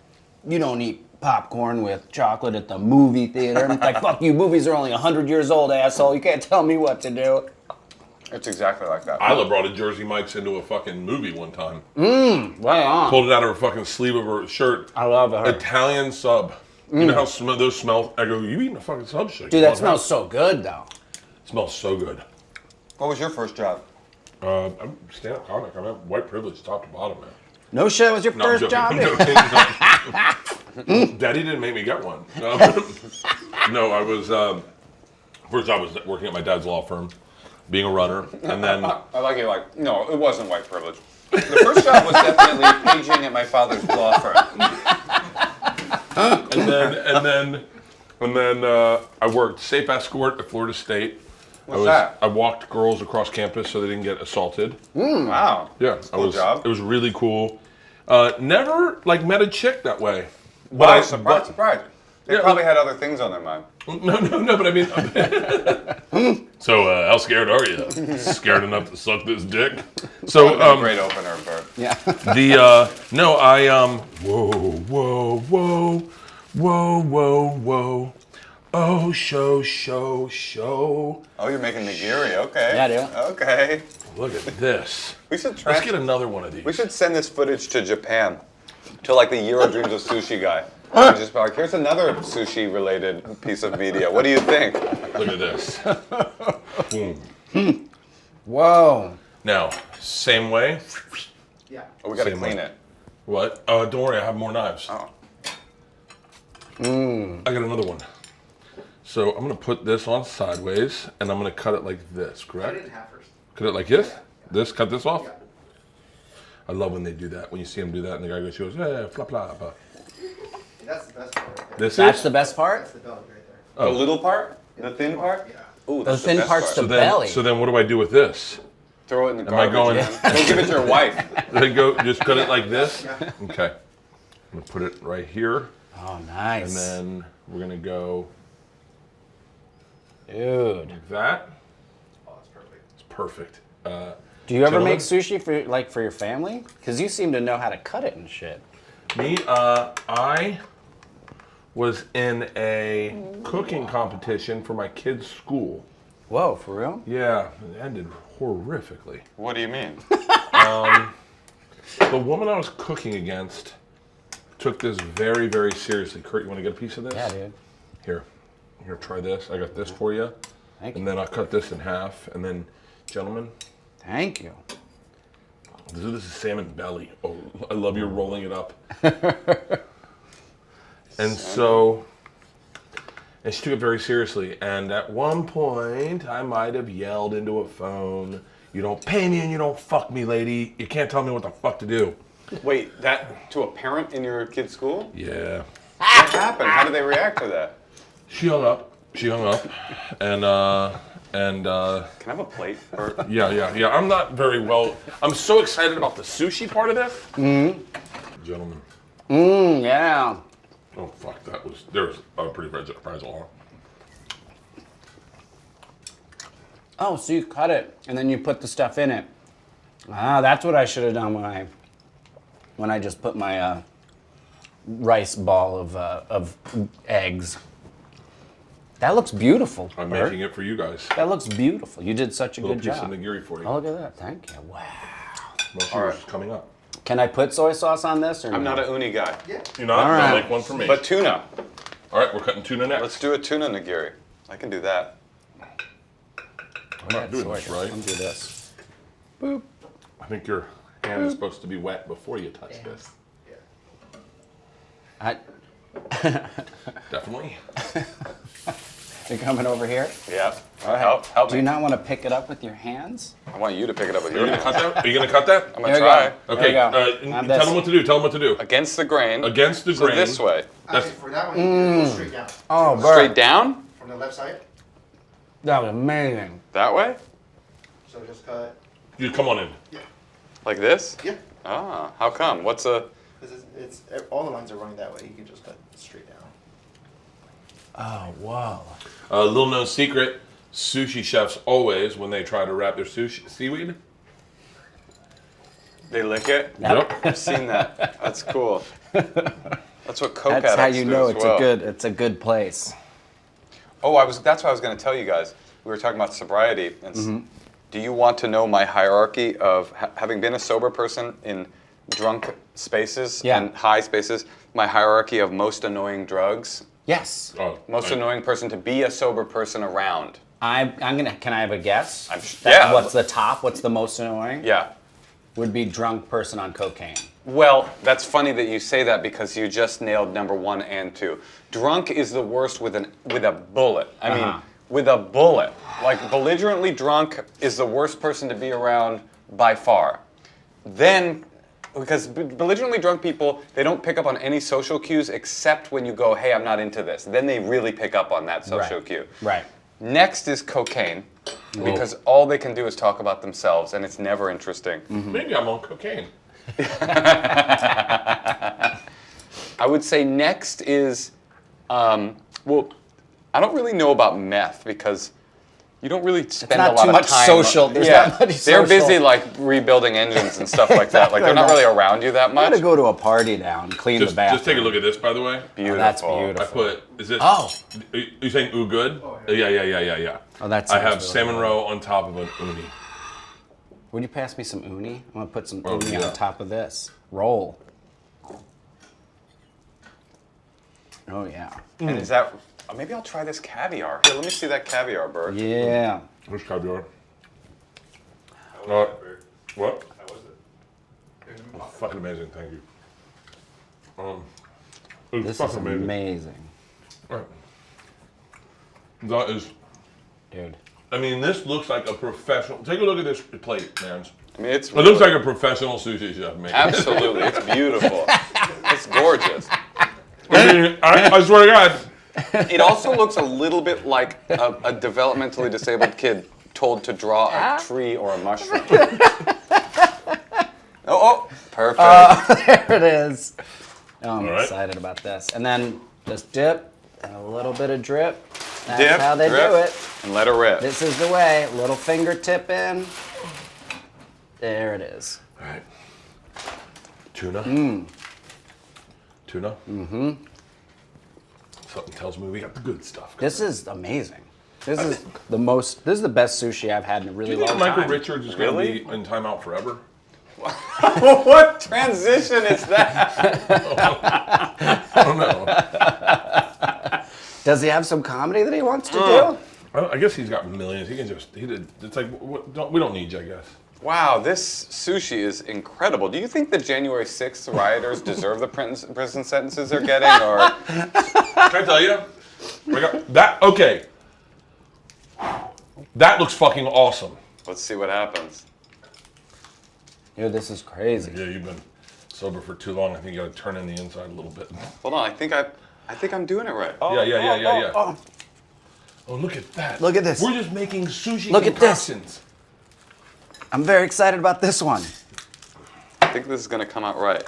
you don't eat popcorn with chocolate at the movie theater. And it's like, fuck you, movies are only 100 years old, asshole. You can't tell me what to do. It's exactly like that. Isla brought a Jersey Mike's into a fucking movie one time. Right on. Pulled it out of her fucking sleeve of her shirt. I love her. Italian sub. You know how those smell? I go, you eating a fucking sub shit? Dude, that smells so good, though. Smells so good. What was your first job? I'm stand-up comic. I'm white privilege, top to bottom, man. No shit, was your No, I'm first job? joking. No. Daddy didn't make me get one. No, I was first job was working at my dad's law firm, being a runner, and then I like it like, no, it wasn't white privilege. The first job was definitely paging at my father's law firm. and then I worked safe escort at Florida State. What's that? I walked girls across campus so they didn't get assaulted. Wow. Yeah, Cool job. It was really cool. Never like met a chick that way. Wow, surprise. They Yeah, probably had other things on their mind. No, but I mean. So how scared are you? Scared enough to suck this dick? So Great opener, Bert. Yeah. Whoa. Oh, show. Oh, you're making nigiri. Okay. Yeah, dude. Okay. Look at this. We should Let's get another one of these. We should send this footage to Japan, to like the Year of Dreams of Sushi guy. And just be like, here's another sushi-related piece of media. What do you think? Look at this. Boom. Whoa. Now, same way. Yeah. Oh, we gotta Same clean way. it. What? Don't worry, I have more knives. Oh. I got another one. So I'm gonna put this on sideways, and I'm gonna cut it like this, Cut it correct? in half first. Cut it like this? This? Cut this off? Yeah. I love when they do that. When you see them do that, and the guy goes, "Hey, flap flap." That's the best part right there. This That's is the best part? That's the dog right there. Oh. The little part? The thin part? Yeah. Ooh, The that's thin best part's part. the so then. belly. So then, what do I do with this? Throw it in the Am I garbage. going- man. Go give it to your wife. Then go, just cut it like this. Okay. I'm gonna put it right here, Oh, and nice. then we're gonna go Dude. like that. Oh, that's perfect. It's perfect. Do you ever Gentlemen? make sushi for your family? Because you seem to know how to cut it and shit. Me, I was in a cooking competition for my kids' school. Whoa, for real? Yeah, it ended horrifically. What do you mean? The woman I was cooking against took this very, very seriously. Kurt, you want to get a piece of this? Yeah, dude. Here. Here, try this. I got this for you. Thank And you. then I'll cut this in half. And then, gentlemen, Thank you. this is salmon belly. Oh, I love you rolling it up. And so, and she took it very seriously. And at one point, I might have yelled into a phone, "You don't pay me and you don't fuck me, lady. You can't tell me what the fuck to do." Wait, that to a parent in your kid's school? Yeah. What happened? How did they react to that? She hung up. And Can I have a plate? Or yeah. I'm not very well. I'm so excited about the sushi part of this. Gentlemen. Yeah. Oh fuck, there's a pretty fries all. Oh, so you cut it and then you put the stuff in it. Ah, that's what I should have done when I just put my rice ball of eggs. That looks beautiful. I'm Bert. making it for you guys. That looks beautiful. You did such a Little good piece job. of nigiri for you. Oh, look at that. Thank you. Wow. Most of yours is coming up. Can I put soy sauce on this or I'm no? not a uni guy. Yeah. You're not? All I'll right. make one for me. But tuna. All right, we're cutting tuna next. Let's do a tuna nigiri. I can do that. I'm not doing this right. Let me do this. I think your hand is supposed to be wet before you touch this. I, Definitely. you're coming over here? Yeah. All right. Help Do you me. not want to pick it up with your hands? I want you to pick it up with Are your you gonna hands. cut that? Are you gonna cut that? I'm gonna There we try. go. Okay. There you go. Have Tell this. them what to do. Tell them what to do. Against the grain. Against the So grain. this way. Actually, for that one, you can go straight down. Oh, Straight Bert. down? From the left side. That was amazing. That way? So just cut. You come on in. Like this? Yeah. Ah, how come? What's a... Because it's all the lines are running that way. You can just cut straight down. Oh, whoa. A little known secret: sushi chefs always, when they try to wrap their seaweed. They lick it? Yep. I've seen that. That's cool. That's what Coke That's how addicts you do know as it's well. a good place. Oh, that's what I was going to tell you guys. We were talking about sobriety. And do you want to know my hierarchy of having been a sober person in drunk spaces Yeah. and high spaces? My hierarchy of most annoying drugs. Yes. Oh, Most annoying person to be a sober person around. I'm gonna. Can I have a guess? Yeah. What's the top? What's the most annoying? Yeah. Would be drunk person on cocaine. Well, that's funny that you say that because you just nailed number 1 and 2. Drunk is the worst with a bullet. I mean, with a bullet. Like belligerently drunk is the worst person to be around by far. Then, because belligerently drunk people, they don't pick up on any social cues except when you go, "Hey, I'm not into this." Then they really pick up on that social cue. Right. Next is cocaine, because all they can do is talk about themselves, and it's never interesting. Maybe I'm on cocaine. I would say next is, well, I don't really know about meth because you don't really spend not a lot too of much time. social. There's yeah, not much they're social. busy like rebuilding engines and stuff like that. Like they're not really around you that I'm much. gonna go to a party now and clean Just the bathroom. take a look at this, by the way. Beautiful. that's I beautiful. put. Is this? Oh. Are you saying ooh good? Oh, yeah. Oh, that I sounds have really salmon good. roe on top of an uni. Would you pass me some uni? I'm gonna put some Oh, uni yeah. on top of this. Roll. Oh yeah. And is that? Maybe I'll try this caviar. Here, let me see that caviar, Bert. Yeah. Where's caviar? What? How was it? Oh, fucking amazing, thank you. It was This fucking is amazing. amazing, Right. That is. dude. I mean, this looks like a professional. Take a look at this plate, man. I mean, it's It looks like a professional sushi chef making. absolutely. It's beautiful. It's gorgeous. I mean, I swear to God. It also looks a little bit like a developmentally disabled kid told to draw a tree or a mushroom. Perfect. There it is. Oh, I'm All right. excited about this. And then just dip and a little bit of drip. That's Dip, how they drip, do it. And let it rip. This is the way. Little fingertip in. There it is. All right. Tuna. Tuna. Something tells me we got the good stuff. This is amazing. This is the best sushi I've had in a Do really you think long Michael time. Richards is Really? going to be in timeout forever? What transition is that? I don't know. Does he have some comedy that he wants to do? I guess he's got millions. He can just. It's like we don't need you, I guess. Wow, this sushi is incredible. Do you think the January 6th rioters deserve the prison sentences they're getting, or? Can I tell you? That okay. That looks fucking awesome. Let's see what happens. Dude, this is crazy. Yeah, you've been sober for too long. I think you got to turn in the inside a little bit. Hold on, I think I'm doing it right. Yeah. Oh, look at that. Look at this. We're just making sushi Look at this. concoctions. I'm very excited about this one. I think this is gonna come out right.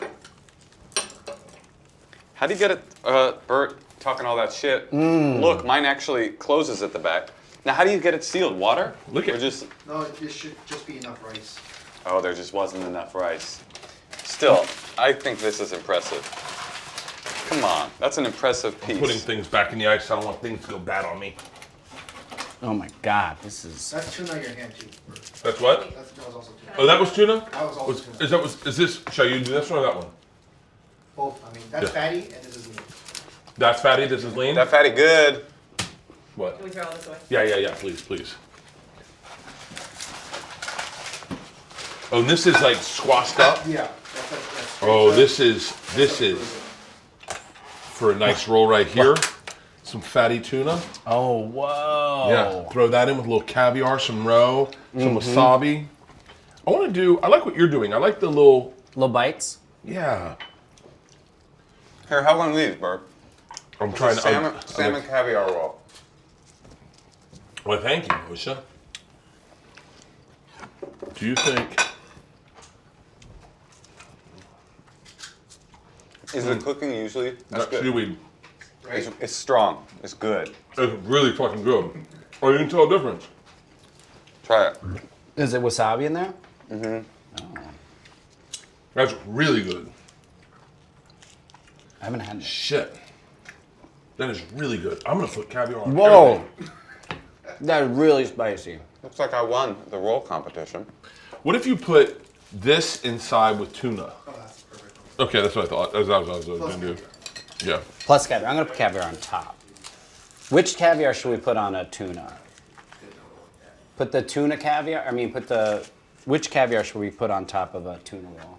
How do you get it, Bert, talking all that shit? Look, mine actually closes at the back. Now, how do you get it sealed? Water? Look at- Or just, No, it should just be enough rice. oh, there just wasn't enough rice. Still, I think this is impressive. Come on, that's an impressive piece. Putting things back in the ice. I don't want things to go bad on me. Oh my God, this is. That's tuna in your hand too. Bert. That's what? That was also tuna. Oh, that was tuna. That was also tuna. Is this? Shall you do this one or that one? Both. I mean, that's Yeah. fatty and this is lean. That's fatty. This is lean. That fatty good. What? Can we throw all this away? Yeah. Please. Oh, and this is like squashed up. Yeah. That's Oh, this is for a nice roll right here. Some fatty tuna. Oh, whoa. Yeah, throw that in with a little caviar, some roe, some wasabi. I like what you're doing. I like the little, Little bites. yeah. Here, have one of these, Bert. I'm trying to. Salmon caviar roll. Well, thank you, Moshe. Do you think? Is the cooking usually? That's That good. seaweed It's strong. It's good. is really fucking good. Oh, you can tell the difference. Try it. Is it wasabi in there? That's really good. I haven't had it. Shit. That is really good. I'm gonna put caviar on Whoa. everything. That is really spicy. Looks like I won the roll competition. What if you put this inside with tuna? Oh, that's perfect. Okay, that's what I thought. That's what I was gonna do. Yeah. Plus caviar. I'm going to put caviar on top. Which caviar should we put on a tuna? Put the tuna caviar? Which caviar should we put on top of a tuna roll?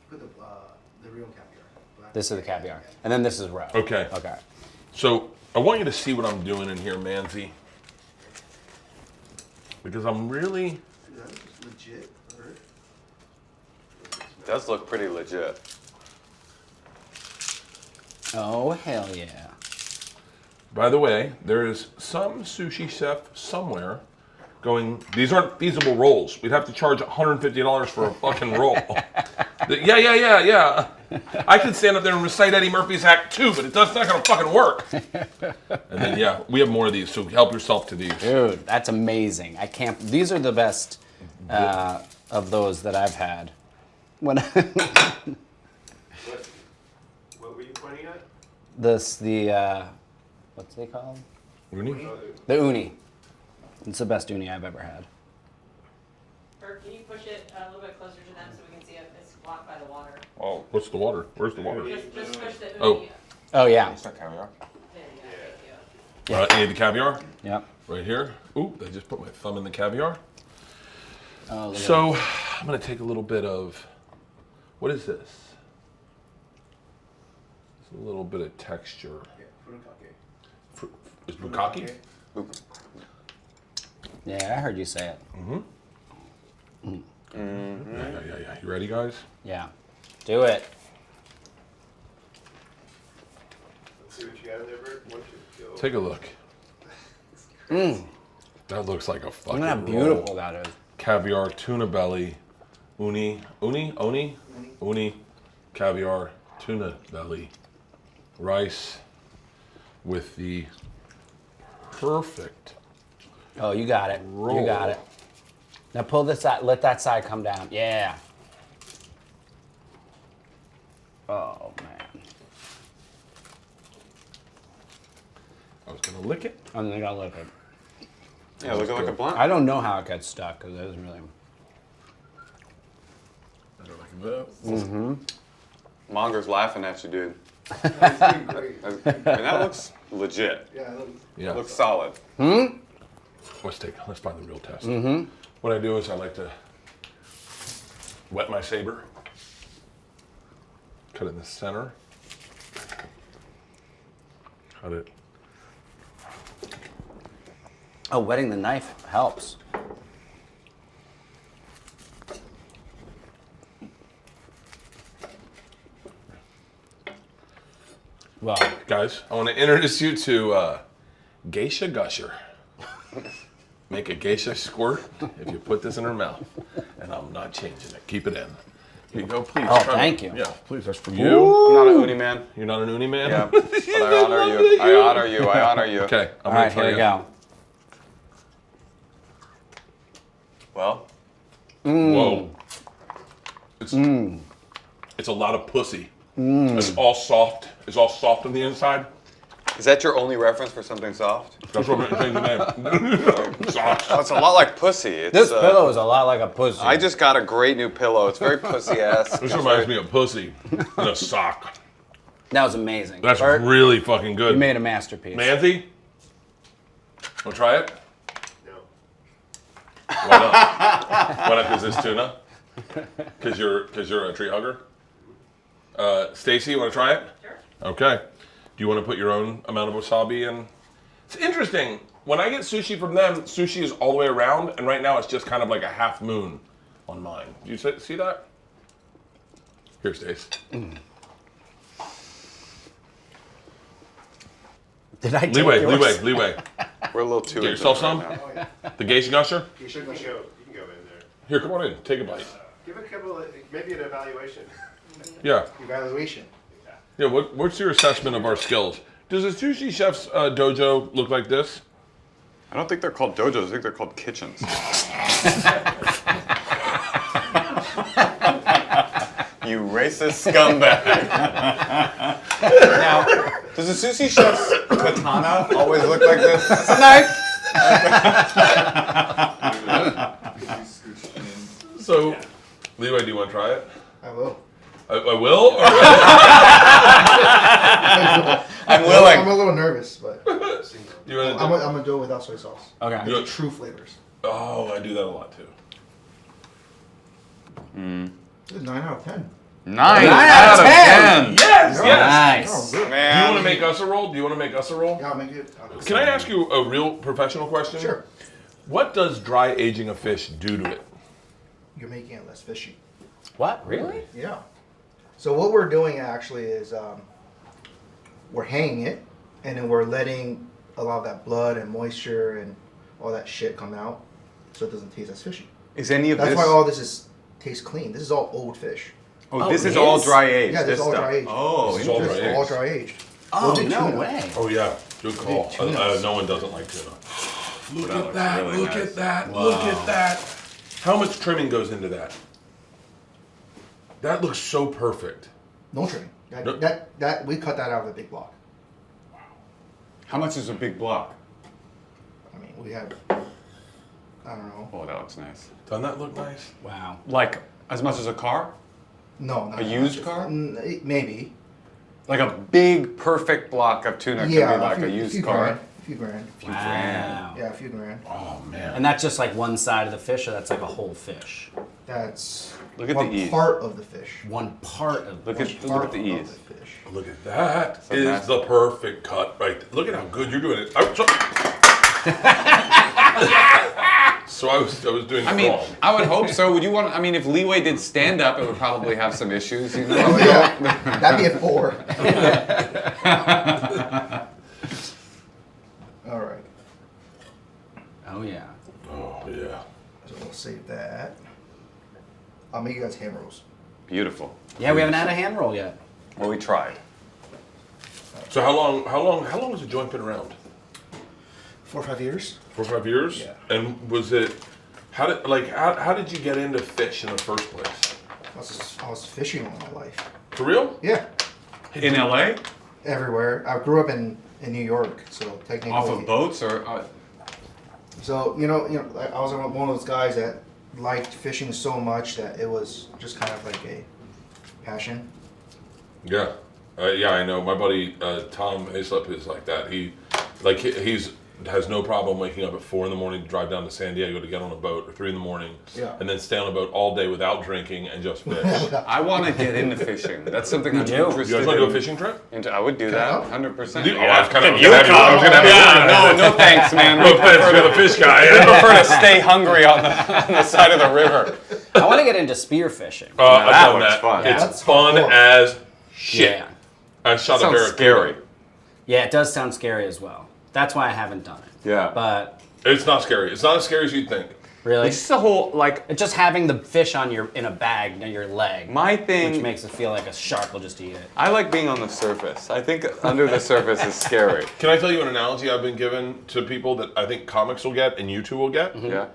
Put the real caviar. Black This is the caviar. And then this is roe. Okay. Okay. So I want you to see what I'm doing in here, Manzi. Because I'm really. That is legit. Bert. It does look pretty legit. Oh, hell yeah. By the way, there is some sushi chef somewhere going, these aren't feasible rolls. We'd have to charge $150 for a fucking roll. Yeah. I could stand up there and recite Eddie Murphy's Act 2, but it's not gonna fucking work. And then, yeah, we have more of these, so help yourself to these. Dude, that's amazing. These are the best of those that I've had. When What were you pointing at? what's they called? Uni? The uni. It's the best uni I've ever had. Bert, can you push it a little bit closer to them so we can see it? It's blocked by the water. Oh, what's the water? Where's the water? Just push the uni. Oh. Oh, yeah. Is that caviar? There you go, thank you. You need the caviar? Yep. Right here. Ooh, I just put my thumb in the caviar. Oh, look at So, I'm gonna take a little bit of, what is this? It's a little bit of texture. Yeah, furikake. Is bukkake? Yeah, I heard you say it. Yeah. You ready, guys? Yeah. Do it. Let's see what you got in there, Bert. One, two, go. Take a look. That looks like a fucking Look how roll. beautiful that is. Caviar, tuna belly, uni, caviar, tuna belly, rice with the perfect. Oh, you got it. Roll. You got it. Now pull this side. Let that side come down. Yeah. Oh, man. I was gonna lick it. I think I'll look it. Yeah, look like a blunt. I don't know how it gets stuck because it doesn't really. Better like that. Monger's laughing at you, dude. That's doing great. I mean, that looks legit. Yeah, look. Yeah. Looks solid. Let's find the real test. Mm-hmm. What I do is I like to wet my saber, cut it in the center, cut it. Oh, wetting the knife helps. Well, Guys, I want to introduce you to Geisha Gusher. Make a geisha squirt if you put this in her mouth. And I'm not changing it. Keep it in. Here you go, please. Oh, try thank it. you. Yeah, please, that's for you. I'm not a uni man. You're not an uni man? Yeah, but I honor you. I honor you. I honor you. Okay, I'm all gonna right, try here we it. go. Well, Whoa. It's a lot of pussy. It's all soft. It's all soft on the inside. is that your only reference for something soft? That's what I'm gonna change the name. Soft. Oh, it's a lot like pussy. It's, This pillow is a lot like a pussy. I just got a great new pillow. It's very pussy-esque. This reminds me of pussy in a sock. That was amazing. That's Bert, really fucking good. you made a masterpiece. Manthe? Wanna try it? No. Why not? Why not? Because it's tuna? Because you're a tree hugger? Stacy, you want to try it? Sure. Okay. Do you want to put your own amount of wasabi in? It's interesting. When I get sushi from them, sushi is all the way around, and right now it's just kind of like a half moon on mine. Do you see that? Here, Stace. Did I take Liwei. We're a little too Get into yourself it some? right now. Oh yeah. The Geisha Gusher? You should You go. can go in there. Here, come on in. Take a bite. Give a couple of, maybe an evaluation. Yeah. Evaluation. Yeah, what's your assessment of our skills? Does a sushi chef's dojo look like this? I don't think they're called dojos. I think they're called kitchens. You racist scumbag. Now, does a sushi chef's katana always look like this? It's a knife. So, Liwei, do you want to try it? I will. I will? Or I'm I'm willing. a little nervous, but do you want to I'm do gonna do it without soy sauce. Okay. You- The true flavors. Oh, I do that a lot too. This is 9 out of 10. 9 out out of of 10. Yes, Nice. Oh, good. Do you Man. want to make us a roll? Do you want to make us a roll? Yeah, I'll make it. Can I ask you a real professional question? Sure. What does dry aging a fish do to it? You're making it less fishy. What? Really? Yeah. So what we're doing actually is we're hanging it, and then we're letting a lot of that blood and moisture and all that shit come out, so it doesn't taste as fishy. Is any of That's this? why all this tastes clean. This is all old fish. Oh, Oh, this it is all is? dry aged. Yeah, this is all stuff. dry aged. Oh, This is all This dry is all aged. dry aged. Oh, We'll do no tuna. way. Oh yeah, good call. tuna. No one doesn't like tuna. Look That at looks that! really Look nice. at that! Look at that! How much trimming goes into that? That looks so perfect. No trimming. No- That we cut that out of the big block. How much is a big block? I mean, we have, I don't know. Oh, that looks nice. Doesn't that look nice? Wow. Like as much as a car? No, not A used car? Maybe. Like a big, perfect block of tuna Yeah, could be like a few used car. grand. A few grand. Wow. Yeah, a few grand. Oh man. And that's just like one side of the fish, or that's like a whole fish? That's Look at one the ease. part of the fish. One part of Look One at part the of ease. the fish. Look at that. So Is nice. the perfect cut right there. Look at how good you're doing it. So I was doing I it mean, wrong. I would hope so. Would you want? I mean, if Liwei did stand up, it would probably have some issues. You know? Oh, yeah, that'd be a 4. All right, Oh yeah. Oh yeah. so we'll save that. I'll make you guys ham rolls. Beautiful. Yeah, we haven't had a hand roll yet. Well, we tried. So how long has the joint been around? 4 or 5 years. 4 or 5 years? Yeah. And was it how did you get into fish in the first place? I was fishing all my life. For real? Yeah, In LA, everywhere. I grew up in New York, so technically. off of boats or. So I was one of those guys that liked fishing so much that it was just kind of like a passion. Yeah. Yeah, I know. My buddy Tom Hayslip is like that. He's has no problem waking up at 4 a.m. to drive down to San Diego to get on a boat, or 3 a.m, Yeah. and then stay on a boat all day without drinking and just fish. I want to get into fishing. That's something I'm do. interested You guys want to do a in. fishing trip? I would do that, 100%. I was kind of. Yeah, no thanks, man. No offense, you're the fish guy. I prefer to stay hungry on the side of the river. I want to get into spear fishing. I've that done looks that. fun. It's That's fun hardcore. as shit. Yeah. I shot a Sounds barracuda. scary. Yeah, it does sound scary as well. That's why I haven't done it. Yeah. But It's not scary. It's not as scary as you'd think. really, It's just the whole, like, it's just having the fish on in a bag near your leg, my which thing, makes it feel like a shark will just eat it. I like being on the surface. I think under the surface is scary. Can I tell you an analogy I've been given to people that I think comics will get and you two will get? Yeah.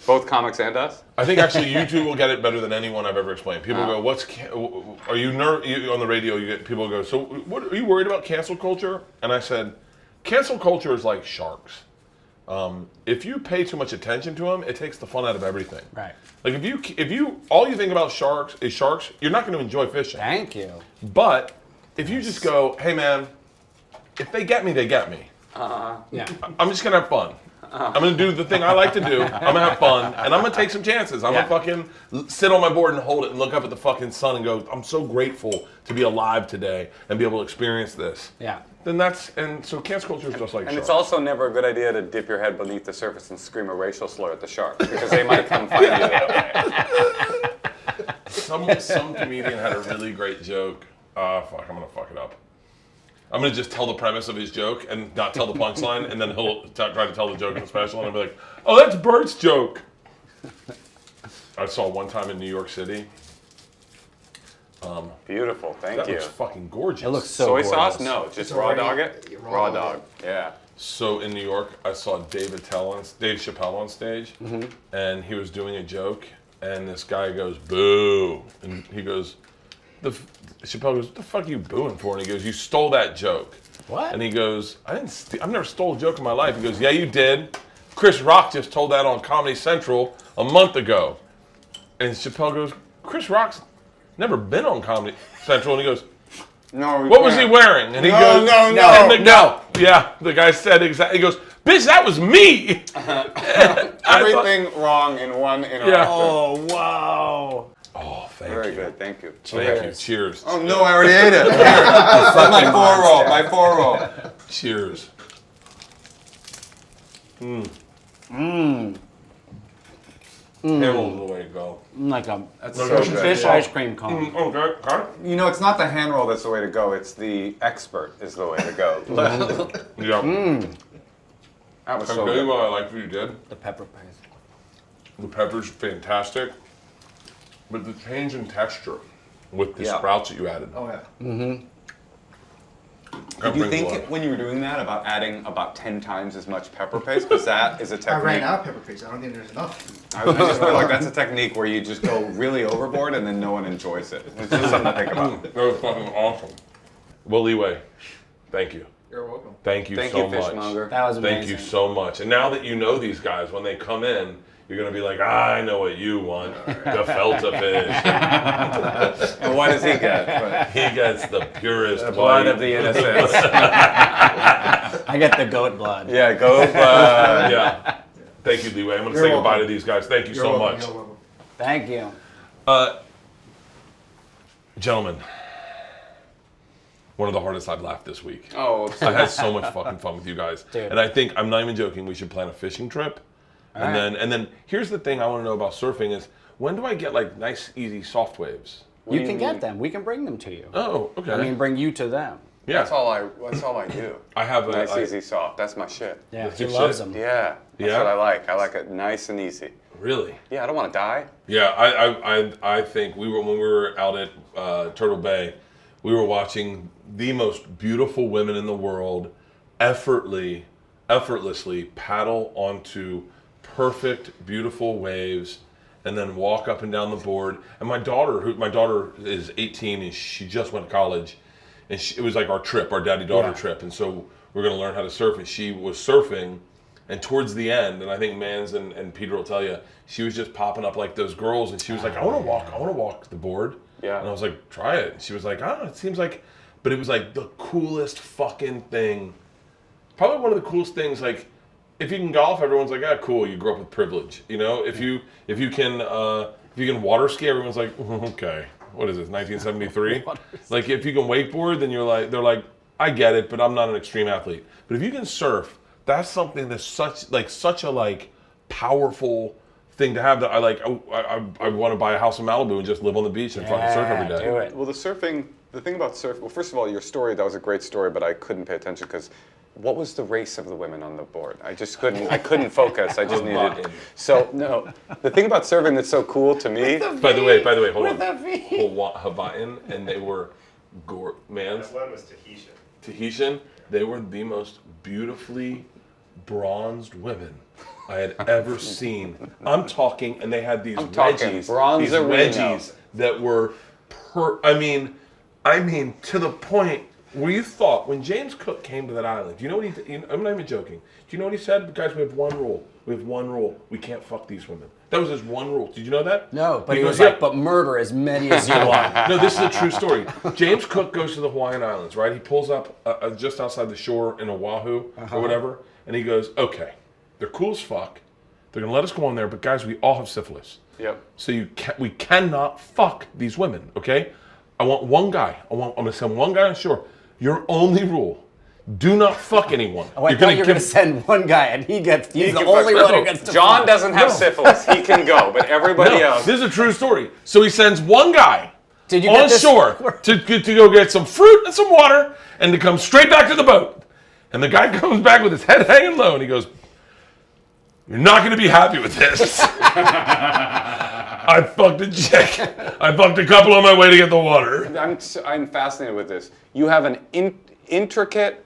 Both comics and us? I think actually you two will get it better than anyone I've ever explained. People go, are you on the radio? You get people go, so what are you worried about cancel culture? And I said, cancel culture is like sharks. If you pay too much attention to them, it takes the fun out of everything. Right. Like if you all you think about sharks, you're not going to enjoy fishing. Thank you. But if you just go, hey man, if they get me, they get me. Yeah. I'm just gonna have fun. I'm gonna do the thing I like to do. I'm gonna have fun, and I'm gonna take some chances. I'm Yeah. gonna fucking sit on my board and hold it and look up at the fucking sun and go, I'm so grateful to be alive today and be able to experience this. Yeah. So cancel culture is just like And sharks. it's also never a good idea to dip your head beneath the surface and scream a racial slur at the sharks, because they might come find you that way. Some comedian had a really great joke. Fuck, I'm gonna fuck it up. I'm gonna just tell the premise of his joke and not tell the punchline, and then he'll try to tell the joke in the special, and I'll be like, "Oh, that's Bert's joke." I saw one time in New York City. Beautiful, thank That you. looks fucking gorgeous. It looks so Soy gorgeous. sauce? No, just raw dog it? Raw Raw dog dog, yeah. So in New York, I saw Dave Chappelle on stage, and he was doing a joke, and this guy goes, "Boo!" and he goes, Chappelle goes, "What the fuck are you booing for?" And he goes, "You stole that joke." What? And he goes, I've never stole a joke in my life. He goes, "Yeah, you did. Chris Rock just told that on Comedy Central a month ago." And Chappelle goes, "Chris Rock's never been on Comedy Central." And he goes, No, "What was he wearing?" And he No, goes, no, no, and the guy, yeah, the guy said exactly. He goes, "Bitch, that was me." Everything wrong in one interaction. Yeah. Oh, wow. Oh, thank Very you. good, thank you. Thank you. Cheers. Oh no, I already ate it. Here. my four roll. Cheers. Hamill's the way to go. Like a so good. fish ice cream cone. Okay. You know, it's not the hand roll that's the way to go, it's the expert is the way to go. Yeah. That was I'll so tell you good. what I like what you did. The pepper paste. The pepper's fantastic, but the change in texture with the Yeah. sprouts that you added. Oh yeah. Did you think when you were doing that about adding about 10 times as much pepper paste? Because that is a I technique. ran out of pepper paste. I don't think there's enough. I just feel like that's a technique where you just go really overboard and then no one enjoys it. It's just something to think about. That was fucking awesome. Well, Liwei, thank you. You're welcome. Thank you Thank so you, much. fishmonger. That was amazing. Thank you so much. And now that you know these guys, when they come in, you're gonna be like, I know what you want. Gefilte fish. And what does he get? He gets the purest The blood white. of the innocents. I get the goat blood. Yeah, go. Yeah. Thank you, Liwei. I'm gonna You're say goodbye welcome. to these guys. Thank you You're so welcome. much. You're welcome. Thank you. Gentlemen, one of the hardest I've laughed this week. Oh, I had so much fucking fun with you guys. Dude. And I think, I'm not even joking, we should plan a fishing trip. And then here's the thing I want to know about surfing is, when do I get like nice, easy, soft waves? You can get them. We can bring them to you. Oh, okay. I mean, bring you to them. yeah. that's all I do. I have a Nice, I- easy, soft. That's my shit. Yeah, That's he your loves shit? them. Yeah, that's Yeah? what I like. I like it nice and easy. Really? Yeah, I don't want to die. Yeah, I think when we were out at Turtle Bay, we were watching the most beautiful women in the world effortlessly paddle onto perfect, beautiful waves, and then walk up and down the board. And my daughter is 18 and she just went to college, and it was like our trip, our daddy-daughter trip, and so we're gonna learn how to surf. And she was surfing, and towards the end, and I think Mans and Peter will tell you, she was just popping up like those girls, and she was like, I want to walk the board. Yeah. And I was like, try it. And she was like, it seems like but it was like the coolest fucking thing. Probably one of the coolest things. Like, if you can golf, everyone's like, ah, cool. You grew up with privilege, you know. If you can water ski, everyone's like, okay, what is this, 1973? Like, if you can wakeboard, then they're like, I get it, but I'm not an extreme athlete. But if you can surf, that's something that's such a powerful thing to have. That I want to buy a house in Malibu and just live on the beach and fucking surf every day. Do it. Well, the thing about surf. Well, first of all, your story, that was a great story, but I couldn't pay attention because what was the race of the women on the board? I just couldn't. I couldn't focus. I just needed. So no, the thing about surfing that's so cool to me. By the way, hold on. With a V. Hawaiian, and they were man. That one was Tahitian. Tahitian. They were the most beautifully bronzed women I had ever seen. I'm talking, and they had these wedgies that were I mean, to the point where you thought when James Cook came to that island, you know what I'm not even joking. Do you know what he said? Guys, we have one rule. We can't fuck these women. That was his one rule. Did you know that? No, but he was like, but murder as many as you want. No, this is a true story. James Cook goes to the Hawaiian Islands, right? He pulls up just outside the shore in Oahu or whatever, and he goes, okay, they're cool as fuck. They're going to let us go on there, but guys, we all have syphilis. Yep. So we cannot fuck these women, okay? I want one guy. I'm going to send one guy on shore. Your only rule, do not fuck anyone. Oh, I thought you were going to send one guy, and he's the only one who gets to John fuck. doesn't have syphilis. He can go, but everybody else. This is a true story. So he sends one guy on this? shore to go get some fruit and some water and to come straight back to the boat. And the guy comes back with his head hanging low, and he goes, you're not going to be happy with this. I fucked a chick. I fucked a couple on my way to get the water. I'm fascinated with this. You have an intricate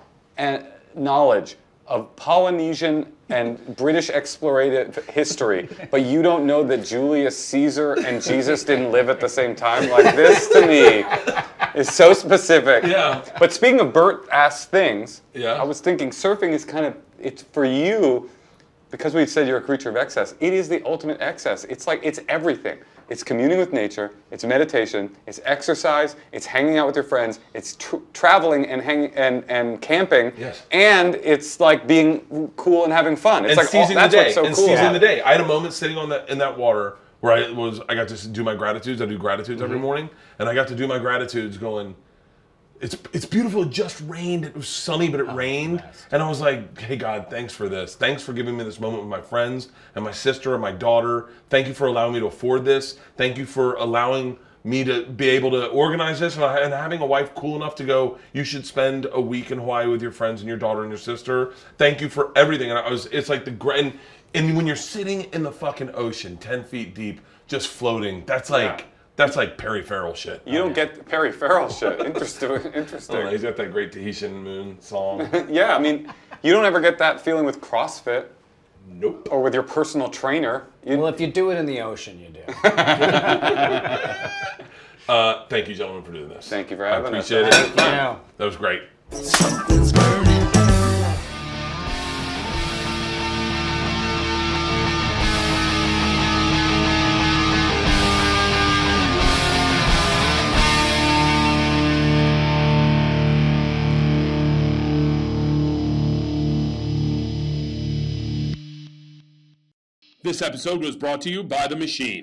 knowledge of Polynesian and British explorative history, but you don't know that Julius Caesar and Jesus didn't live at the same time? Like, this to me is so specific. Yeah. But speaking of Bert-ass things, Yeah. I was thinking surfing is it's for you, because we said you're a creature of excess, it is the ultimate excess. It's everything. It's communing with nature, it's meditation, it's exercise, it's hanging out with your friends, it's traveling and camping, Yes. and it's like being cool and having fun. It's And like seizing that's the day. what's so And cool. seizing the day. I had a moment sitting in that water where I got to do my gratitudes. I do gratitudes every morning, and I got to do my gratitudes going, it's beautiful. It just rained. It was sunny, but it rained. And I was like, hey, God, thanks for this. Thanks for giving me this moment with my friends and my sister and my daughter. Thank you for allowing me to afford this. Thank you for allowing me to be able to organize this and having a wife cool enough to go, you should spend a week in Hawaii with your friends and your daughter and your sister. Thank you for everything. And it's like and when you're sitting in the fucking ocean, 10 feet deep, just floating, that's like Perry Farrell shit. You don't get Perry Farrell shit. Interesting. I don't know, he's got that great Tahitian moon song. Yeah, I mean, you don't ever get that feeling with CrossFit. Nope. Or with your personal trainer. Well, if you do it in the ocean, you do. Thank you, gentlemen, for doing this. Thank you for having us. I appreciate it. Yeah. That was great. Something's burning. This episode was brought to you by The Machine.